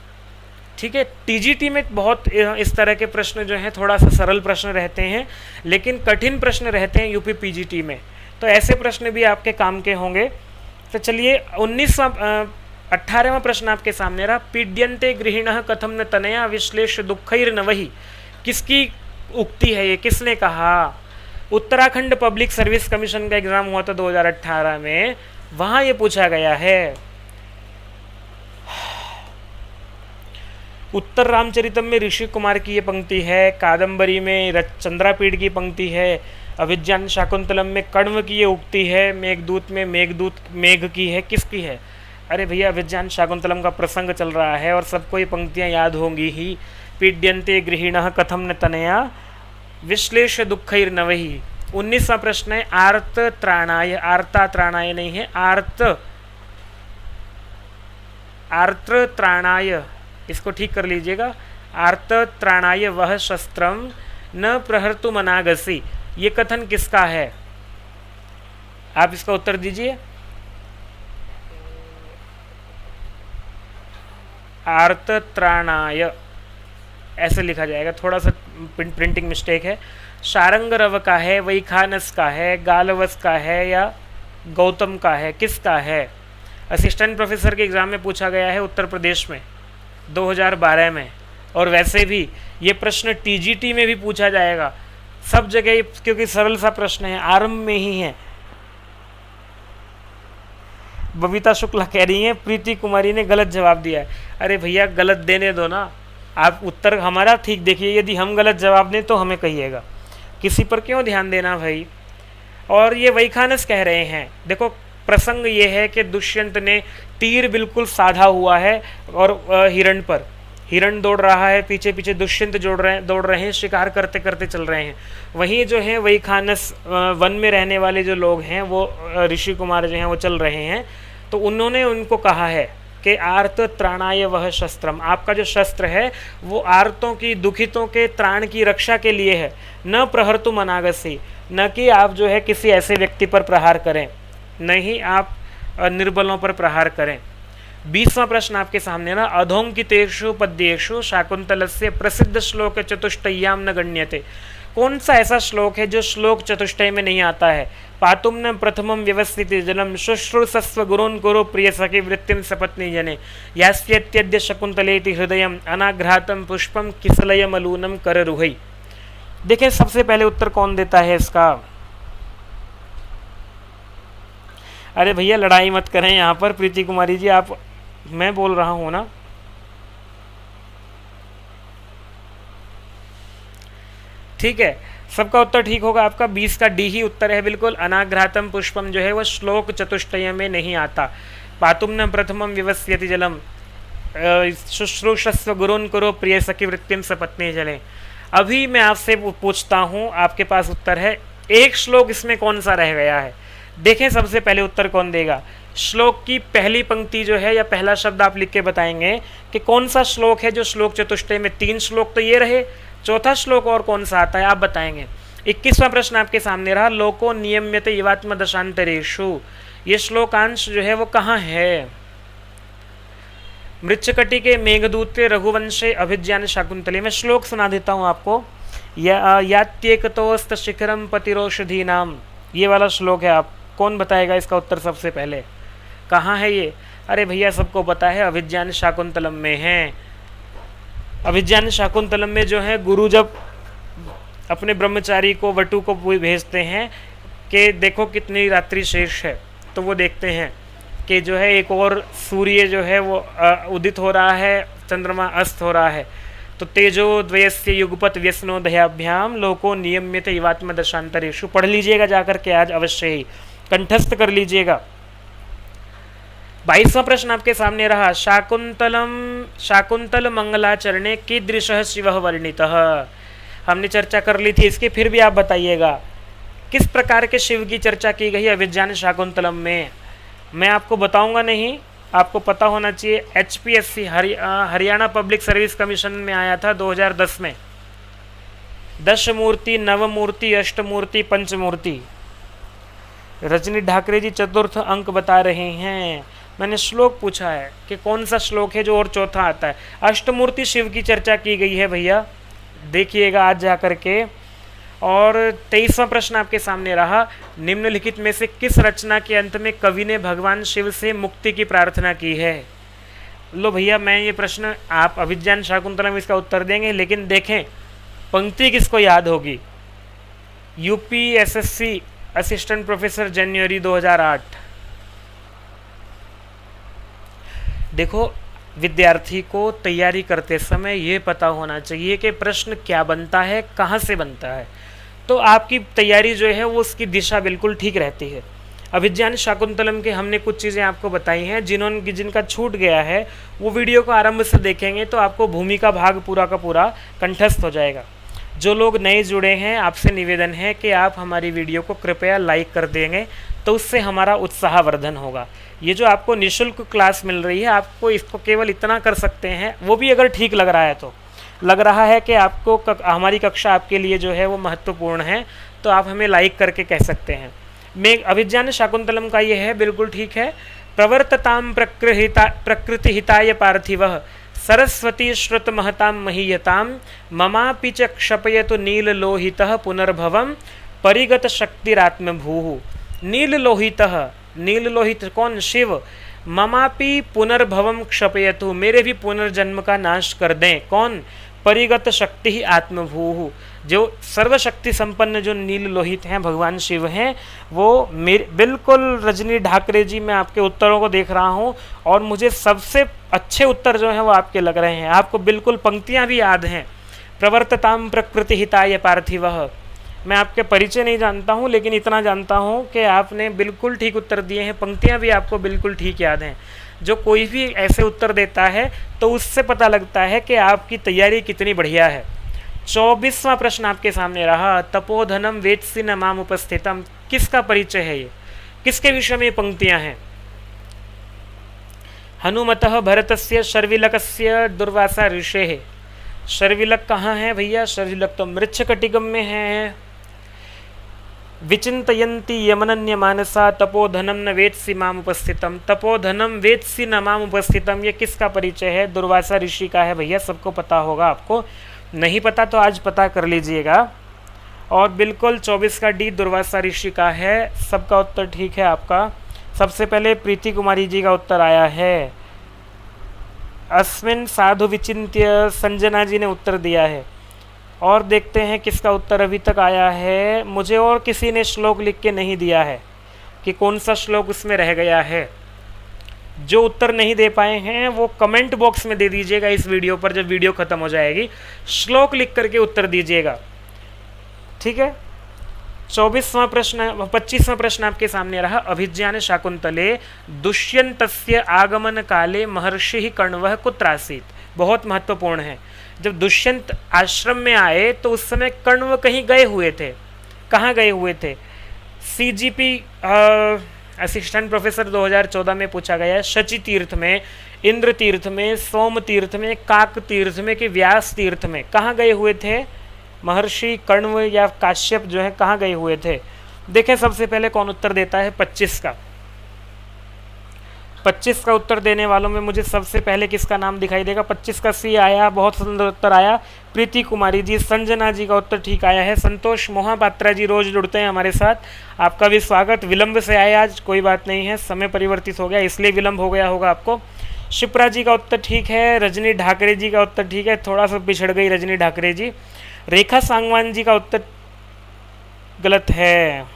ठीक है। टीजीटी में बहुत इस तरह के प्रश्न जो हैं थोड़ा सा सरल प्रश्न रहते हैं, लेकिन कठिन प्रश्न रहते हैं यूपी पीजीटी में, तो ऐसे प्रश्न भी आपके काम के होंगे। तो चलिए 18वां प्रश्न आपके सामने रहा। पीड्यन्ते गृहिणः कथम न तनया विश्लेष दुःखैर्न वही, किसकी उक्ति है ये, किसने कहा? उत्तराखंड पब्लिक सर्विस कमीशन का एग्जाम हुआ था 2018 में, वहां ये पूछा गया है। उत्तर रामचरितम में ऋषि कुमार की ये पंक्ति है, कादंबरी में चंद्रापीठ की पंक्ति है, अभिज्ञान शाकुंतलम में कण्व की ये उक्ति है, मेघदूत में मेघदूत मेघ की है, किसकी है? अरे भैया अभिज्ञान शाकुंतलम का प्रसंग चल रहा है और सबको ये पंक्तियाँ याद होंगी ही। पीड्यन्ते गृहिणः कथम न तनया विश्लेष दुःखैर्न वही। 19वां प्रश्न है आर्त त्राणाय, आर्ता त्राणाय नहीं है, आर्त त्राणाय, इसको ठीक कर लीजिएगा। आर्त त्राणाय वह शस्त्रम न प्रहर्तु मनागसी, ये कथन किसका है? आप इसका उत्तर दीजिए। आर्त त्राणाय ऐसे लिखा जाएगा, थोड़ा सा प्रिंटिंग मिस्टेक है। शारंगरव का है, वैखानस का है, गालवस का है या गौतम का है, किसका है? असिस्टेंट प्रोफेसर के एग्जाम में पूछा गया है उत्तर प्रदेश में 2012 में, और वैसे भी ये प्रश्न टीजीटी में भी पूछा जाएगा सब जगह, क्योंकि सरल सा प्रश्न है, आरंभ में ही है। बबीता शुक्ला कह रही हैं प्रीति कुमारी ने गलत जवाब दिया है। अरे भैया गलत देने दो ना, आप उत्तर हमारा ठीक देखिए, यदि हम गलत जवाब दें तो हमें कहिएगा, किसी पर क्यों ध्यान देना भाई। और ये वैखानस कह रहे हैं, देखो प्रसंग ये है कि दुष्यंत ने तीर बिल्कुल साधा हुआ है और हिरण पर, हिरण दौड़ रहा है, पीछे पीछे दुष्यंत दौड़ रहे हैं, शिकार करते करते चल रहे हैं। वहीं जो है वैखानस वन में रहने वाले जो लोग हैं वो ऋषि कुमार जो हैं वो चल रहे हैं, तो उन्होंने उनको कहा है कि आर्त त्राणाय वह शस्त्रम, आपका जो शस्त्र है वो आर्तों की, दुखितों के त्राण की रक्षा के लिए है, न प्रहर्तु मनागसी, न कि आप जो है किसी ऐसे व्यक्ति पर प्रहार करें, नहीं आप निर्बलों पर प्रहार करें। 20वां प्रश्न आपके सामने ना, अधोंकितेषु पद्येषु शाकुंतलस्य प्रसिद्ध श्लोक चतुष्टय्याम न गण्यते, कौन सा ऐसा श्लोक है जो श्लोक चतुष्टय में नहीं आता है? पातुम न प्रथमम व्यवस्थित जलम शुश्रूषस्व गुरुन् कुरु प्रिय सखी वृत्तिम सपत्नी जने यास्यत्यद्य शकुंतलेति हृदयम अनाघ्रातम पुष्पम किसलयमलूनम कररुहै। देखें सबसे पहले उत्तर कौन देता है इसका? अरे भैया लड़ाई मत करें यहाँ पर, प्रीति कुमारी जी आप, मैं बोल रहा हूँ ना। ठीक है, सबका उत्तर ठीक होगा आपका। 20 का डी ही उत्तर है बिल्कुल। अनाघ्रातम पुष्पम जो है वह श्लोक चतुष्टय में नहीं आता। पातुम न प्रथमम विवस्यति जलम शुश्रूषस्व गुरुन् कुरु प्रिय सखी वृत्तिम सपत्नी जले। अभी मैं आपसे पूछता हूँ, आपके पास उत्तर है, एक श्लोक इसमें कौन सा रह गया है? देखें सबसे पहले उत्तर कौन देगा। श्लोक की पहली पंक्ति जो है या पहला शब्द आप लिख के बताएंगे कि कौन सा श्लोक है जो श्लोक चतुष्टय में, 3 श्लोक तो ये रहे, चौथा श्लोक और कौन सा आता है आप बताएंगे। 21वां प्रश्न आपके सामने रहा, लोको नियम्यते इवात्म दशांतरेषु, ये श्लोकांश जो है वो कहाँ है? मृच्छकटि के मेघदूत के रघुवंशे अभिज्ञान शाकुंतले में श्लोक सुना देता हूँ आपको। यात्येकतोस्त शिखरम पतिरोषधि नाम, ये वाला श्लोक है। आप कौन बताएगा इसका उत्तर सबसे पहले? कहाँ है ये? अरे भैया सबको पता है, अभिज्ञान शाकुंतलम में है। अभिज्ञान शाकुंतलम में जो है गुरु जब अपने ब्रह्मचारी को, वटु को भेजते हैं कि देखो कितनी रात्रि शेष है, तो वो देखते हैं कि जो है एक और सूर्य जो है वो उदित हो रहा है, चंद्रमा अस्त हो रहा है, तो तेजो द्वयस्य युगपत व्यसनोदयाभ्याम लोको नियम्यते इवात्म दशांतरेषु। पढ़ लीजिएगा जाकर के आज अवश्य ही, कंठस्थ कर लीजिएगा। 22वां प्रश्न आपके सामने रहा, शाकुंतल मंगलाचरणे कीदृशः शिवः वर्णितः। हमने चर्चा कर ली थी इसकी, फिर भी आप बताइएगा किस प्रकार के शिव की चर्चा की गई अभिज्ञान शाकुंतलम में। मैं आपको बताऊंगा नहीं, आपको पता होना चाहिए। HPSC Haryana public service commission में आया था 2010 में, दशमूर्ति, नवमूर्ति, अष्टमूर्ति, पंचमूर्ति। रजनी ढाकरे जी चतुर्थ अंक बता रहे हैं। मैंने श्लोक पूछा है कि कौन सा श्लोक है जो और चौथा आता है। अष्टमूर्ति शिव की चर्चा की गई है भैया, देखिएगा आज जा कर के। और 23वां प्रश्न आपके सामने रहा, निम्नलिखित में से किस रचना के अंत में कवि ने भगवान शिव से मुक्ति की प्रार्थना की है। लो भैया, मैं ये प्रश्न, आप अभिज्ञान शाकुंतलम इसका उत्तर देंगे, लेकिन देखें पंक्ति किसको याद होगी। यूपीएसएससी असिस्टेंट प्रोफेसर जनवरी 2008। देखो, विद्यार्थी को तैयारी करते समय ये पता होना चाहिए कि प्रश्न क्या बनता है, कहाँ से बनता है, तो आपकी तैयारी जो है वो उसकी दिशा बिल्कुल ठीक रहती है। अभिज्ञान शाकुंतलम के हमने कुछ चीज़ें आपको बताई हैं, जिनका छूट गया है वो वीडियो को आरंभ से देखेंगे तो आपको भूमिका भाग पूरा का पूरा कंठस्थ हो जाएगा। जो लोग नए जुड़े हैं, आपसे निवेदन है कि आप हमारी वीडियो को कृपया लाइक कर देंगे, तो उससे हमारा उत्साहवर्धन होगा। ये जो आपको निःशुल्क क्लास मिल रही है, आपको इसको केवल इतना कर सकते हैं, वो भी अगर ठीक लग रहा है तो, लग रहा है कि आपको हमारी कक्षा आपके लिए जो है वो महत्वपूर्ण है, तो आप हमें लाइक करके कह सकते हैं। मैं अभिज्ञान शाकुंतलम का ये है, बिल्कुल ठीक है। प्रवर्तताम प्रकृति हिताय पार्थिवः सरस्वती श्रुत महताम महीयताम ममापि च क्षपयतु नीललोहितः पुनर्भवम परिगत शक्तिरात्मभूः। नीललोहितः, नीललोहित कौन? शिव। ममापि पुनर्भवम क्षपयतु, मेरे भी पुनर्जन्म का नाश कर दें। कौन? परिगत शक्ति ही आत्मभूः, जो सर्वशक्ति संपन्न जो नील लोहित हैं भगवान शिव हैं, वो मेरे बिल्कुल। रजनी ढाकरे जी, मैं आपके उत्तरों को देख रहा हूँ और मुझे सबसे अच्छे उत्तर जो हैं वो आपके लग रहे हैं। आपको बिल्कुल पंक्तियाँ भी याद हैं। प्रवर्तताम प्रकृति हिताय पार्थिवः। मैं आपके परिचय नहीं जानता हूँ, लेकिन इतना जानता हूँ कि आपने बिल्कुल ठीक उत्तर दिए हैं, पंक्तियाँ भी आपको बिल्कुल ठीक याद हैं। जो कोई भी ऐसे उत्तर देता है तो उससे पता लगता है कि आपकी तैयारी कितनी बढ़िया है। 24वां प्रश्न आपके सामने रहा, तपोधनम वेत्सि न माम उपस्थितम। किसका परिचय है ये, किसके विषय में पंक्तियां हैं? हनुमतः भरतस्य शर्विलकस्य दुर्वासा ऋषेः। शर्विलक कहाँ है भैया? शर्विलक तो मृच्छकटिकम में है। विचिंतयन्ति यमनन्य मानसा तपोधनम न वेत्सि माम उपस्थितम। तपोधनम वेत्सि न माम उपस्थितम, ये किसका परिचय है? दुर्वासा ऋषि का है भैया, सबको पता होगा। आपको नहीं पता तो आज पता कर लीजिएगा। और बिल्कुल 24 का डी दुर्वासा ऋषि का है। सबका उत्तर ठीक है आपका। सबसे पहले प्रीति कुमारी जी का उत्तर आया है। अस्मिन साधु विचिंत्य संजना जी ने उत्तर दिया है। और देखते हैं किसका उत्तर अभी तक आया है। मुझे और किसी ने श्लोक लिख के नहीं दिया है कि कौन सा श्लोक उसमें रह गया है। जो उत्तर नहीं दे पाए हैं वो कमेंट बॉक्स में दे दीजिएगा इस वीडियो पर, जब वीडियो खत्म हो जाएगी श्लोक लिख करके उत्तर दीजिएगा, ठीक है। 25वां प्रश्न आपके सामने रहा। अभिज्ञान शाकुंतले दुष्यंतस्य आगमन काले महर्षि कर्णवः कुत्र आसीत्। बहुत महत्वपूर्ण है। जब दुष्यंत आश्रम में आए तो उस समय कर्णव कहीं गए हुए थे। कहाँ गए हुए थे? CGP असिस्टेंट प्रोफेसर 2014 में पूछा गया है। शची तीर्थ में, इंद्र तीर्थ में, सोम तीर्थ में, काक तीर्थ में कि व्यास तीर्थ में, कहाँ गए हुए थे महर्षि कर्णव या काश्यप जो है, कहाँ गए हुए थे? देखें सबसे पहले कौन उत्तर देता है 25 का। 25 का उत्तर देने वालों में मुझे सबसे पहले किसका नाम दिखाई देगा? 25 का सी आया, बहुत सुंदर उत्तर आया। प्रीति कुमारी जी, संजना जी का उत्तर ठीक आया है। संतोष मोहापात्रा जी रोज जुड़ते हैं हमारे साथ, आपका भी स्वागत। विलंब से आए आज, कोई बात नहीं है, समय परिवर्तित हो गया इसलिए विलंब हो गया होगा आपको। शिप्रा जी का उत्तर ठीक है। रजनी ढाकरे जी का उत्तर ठीक है, थोड़ा सा पिछड़ गई रजनी ढाकरे जी। रेखा सांगवान जी का उत्तर गलत है,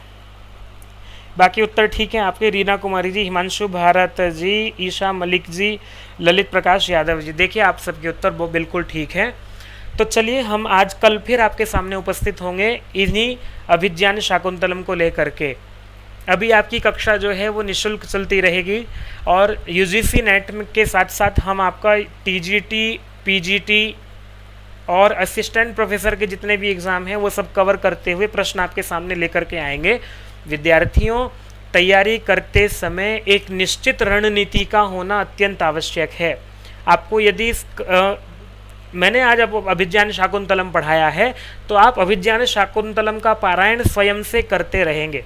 बाकी उत्तर ठीक है आपके। रीना कुमारी जी, हिमांशु भारत जी, ईशा मलिक जी, ललित प्रकाश यादव जी, देखिए आप सबके उत्तर वो बिल्कुल ठीक है। तो चलिए हम आज कल फिर आपके सामने उपस्थित होंगे इन्हीं अभिज्ञान शाकुंतलम को लेकर के। अभी आपकी कक्षा जो है वो निःशुल्क चलती रहेगी और UGC नेट के साथ साथ हम आपका TGT, PGT और असिस्टेंट प्रोफेसर के जितने भी एग्ज़ाम हैं वो सब कवर करते हुए प्रश्न आपके सामने लेकर के आएंगे। विद्यार्थियों, तैयारी करते समय एक निश्चित रणनीति का होना अत्यंत आवश्यक है। आपको यदि मैंने आज अभिज्ञान शाकुंतलम पढ़ाया है तो आप अभिज्ञान शाकुंतलम का पारायण स्वयं से करते रहेंगे।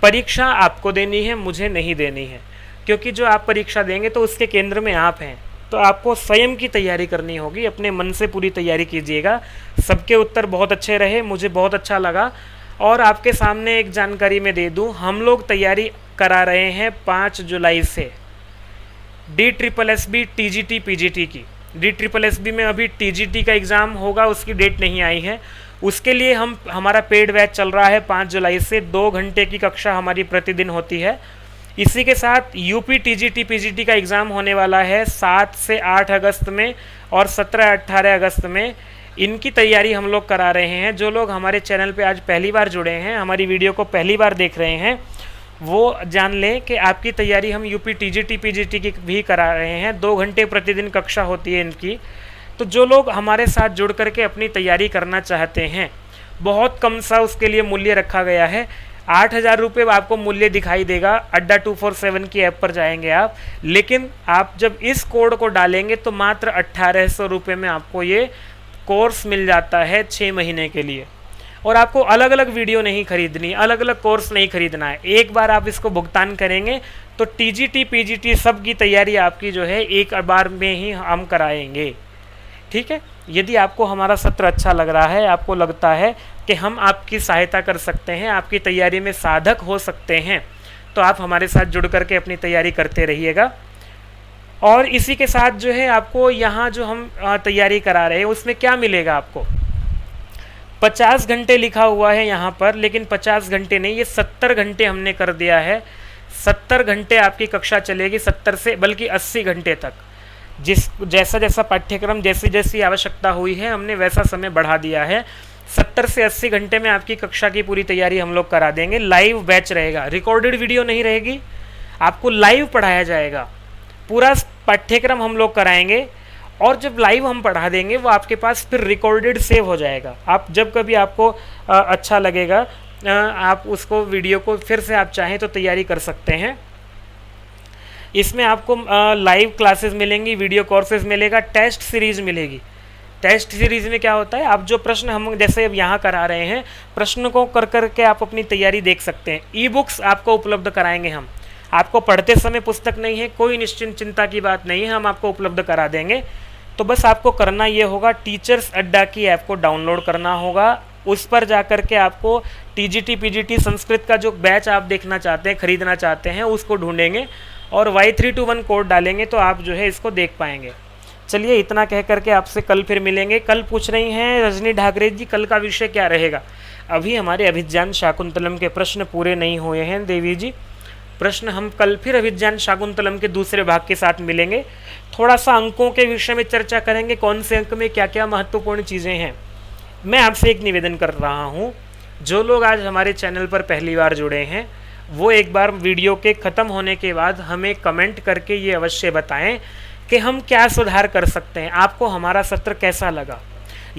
परीक्षा आपको देनी है, मुझे नहीं देनी है, क्योंकि जो आप परीक्षा देंगे तो उसके केंद्र में आप हैं। तो आपको स्वयं की तैयारी करनी होगी, अपने मन से पूरी तैयारी कीजिएगा। सबके उत्तर बहुत अच्छे रहे, मुझे बहुत अच्छा लगा। और आपके सामने एक जानकारी मैं दे दूं, हम लोग तैयारी करा रहे हैं 5 जुलाई से DSSB TGT PGT की। DSSB में अभी TGT का एग्ज़ाम होगा, उसकी डेट नहीं आई है। उसके लिए हमारा पेड बैच चल रहा है 5 जुलाई से। 2 घंटे की कक्षा हमारी प्रतिदिन होती है। इसी के साथ UP TGT PGT का एग्ज़ाम होने वाला है 7 से 8 अगस्त में और 17-18 अगस्त में। इनकी तैयारी हम लोग करा रहे हैं। जो लोग हमारे चैनल पे आज पहली बार जुड़े हैं, हमारी वीडियो को पहली बार देख रहे हैं, वो जान लें कि आपकी तैयारी हम UP TGT PGT की भी करा रहे हैं। 2 घंटे प्रतिदिन कक्षा होती है इनकी। तो जो लोग हमारे साथ जुड़ करके अपनी तैयारी करना चाहते हैं, बहुत कम सा उसके लिए मूल्य रखा गया है। 8,000 रुपये आपको मूल्य दिखाई देगा। अड्डा 247 की ऐप पर जाएंगे आप, लेकिन आप जब इस कोड को डालेंगे तो मात्र 1,800 रुपये में आपको ये कोर्स मिल जाता है 6 महीने के लिए। और आपको अलग अलग वीडियो नहीं खरीदनी, अलग अलग कोर्स नहीं खरीदना है। एक बार आप इसको भुगतान करेंगे तो TGT PGT सब की तैयारी आपकी जो है एक बार में ही हम कराएंगे। ठीक है। यदि आपको हमारा सत्र अच्छा लग रहा है, आपको लगता है कि हम आपकी सहायता कर सकते हैं, आपकी तैयारी में साधक हो सकते हैं, तो आप हमारे साथ जुड़ करके अपनी तैयारी करते रहिएगा। और इसी के साथ जो है आपको यहाँ जो हम तैयारी करा रहे हैं उसमें क्या मिलेगा आपको, 50 घंटे लिखा हुआ है यहाँ पर, लेकिन 50 घंटे नहीं, ये 70 घंटे हमने कर दिया है। 70 घंटे आपकी कक्षा चलेगी, 70 से बल्कि 80 घंटे तक। जैसा जैसा पाठ्यक्रम, जैसी जैसी आवश्यकता हुई है, हमने वैसा समय बढ़ा दिया है। 70 से 80 घंटे में आपकी कक्षा की पूरी तैयारी हम लोग करा देंगे। लाइव बैच रहेगा, रिकॉर्डेड वीडियो नहीं रहेगी, आपको लाइव पढ़ाया जाएगा। पूरा पाठ्यक्रम हम लोग कराएंगे और जब लाइव हम पढ़ा देंगे वो आपके पास फिर रिकॉर्डेड सेव हो जाएगा। आप जब कभी आपको अच्छा लगेगा आप उसको वीडियो को फिर से आप चाहें तो तैयारी कर सकते हैं। इसमें आपको लाइव क्लासेस मिलेंगी, वीडियो कोर्सेज मिलेगा, टेस्ट सीरीज मिलेगी। टेस्ट सीरीज में क्या होता है, आप जो प्रश्न हम जैसे अब यहाँ करा रहे हैं, प्रश्न को कर करके आप अपनी तैयारी देख सकते हैं। ई बुक्स आपको उपलब्ध कराएंगे हम। आपको पढ़ते समय पुस्तक नहीं है, कोई निश्चिंत चिंता की बात नहीं है, हम आपको उपलब्ध करा देंगे। तो बस आपको करना ये होगा, टीचर्स अड्डा की ऐप को डाउनलोड करना होगा। उस पर जाकर के आपको TGT PGT संस्कृत का जो बैच आप देखना चाहते हैं, खरीदना चाहते हैं, उसको ढूंढेंगे और Y321 कोड डालेंगे तो आप जो है इसको देख पाएंगे। चलिए इतना कह करके आपसे कल फिर मिलेंगे। कल पूछ रही हैं रजनी ढाकरे जी, कल का विषय क्या रहेगा। अभी हमारे अभिज्ञान शाकुंतलम के प्रश्न पूरे नहीं हुए हैं देवी जी। प्रश्न हम कल फिर अभिज्ञान शाकुंतलम के दूसरे भाग के साथ मिलेंगे। थोड़ा सा अंकों के विषय में चर्चा करेंगे, कौन से अंक में क्या क्या महत्वपूर्ण चीज़ें हैं। मैं आपसे एक निवेदन कर रहा हूँ, जो लोग आज हमारे चैनल पर पहली बार जुड़े हैं वो एक बार वीडियो के ख़त्म होने के बाद हमें कमेंट करके ये अवश्य बताएं कि हम क्या सुधार कर सकते हैं, आपको हमारा सत्र कैसा लगा।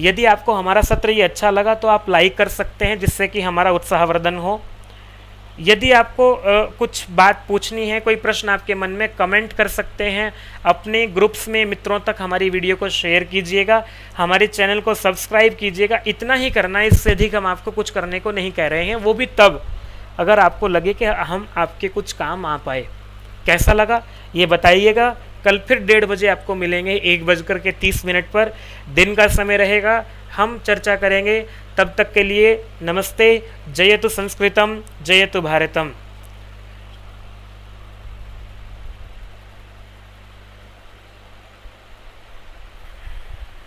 यदि आपको हमारा सत्र ये अच्छा लगा तो आप लाइक कर सकते हैं, जिससे कि हमारा उत्साहवर्धन हो। यदि आपको कुछ बात पूछनी है, कोई प्रश्न आपके मन में, कमेंट कर सकते हैं। अपने ग्रुप्स में मित्रों तक हमारी वीडियो को शेयर कीजिएगा, हमारे चैनल को सब्सक्राइब कीजिएगा। इतना ही करना है, इससे अधिक हम आपको कुछ करने को नहीं कह रहे हैं, वो भी तब अगर आपको लगे कि हम आपके कुछ काम आ पाए। कैसा लगा ये बताइएगा। कल फिर 1:30 बजे आपको मिलेंगे, 1:30 पर दिन का समय रहेगा, हम चर्चा करेंगे। तब तक के लिए नमस्ते। जयतु संस्कृतम, जयतु भारतम।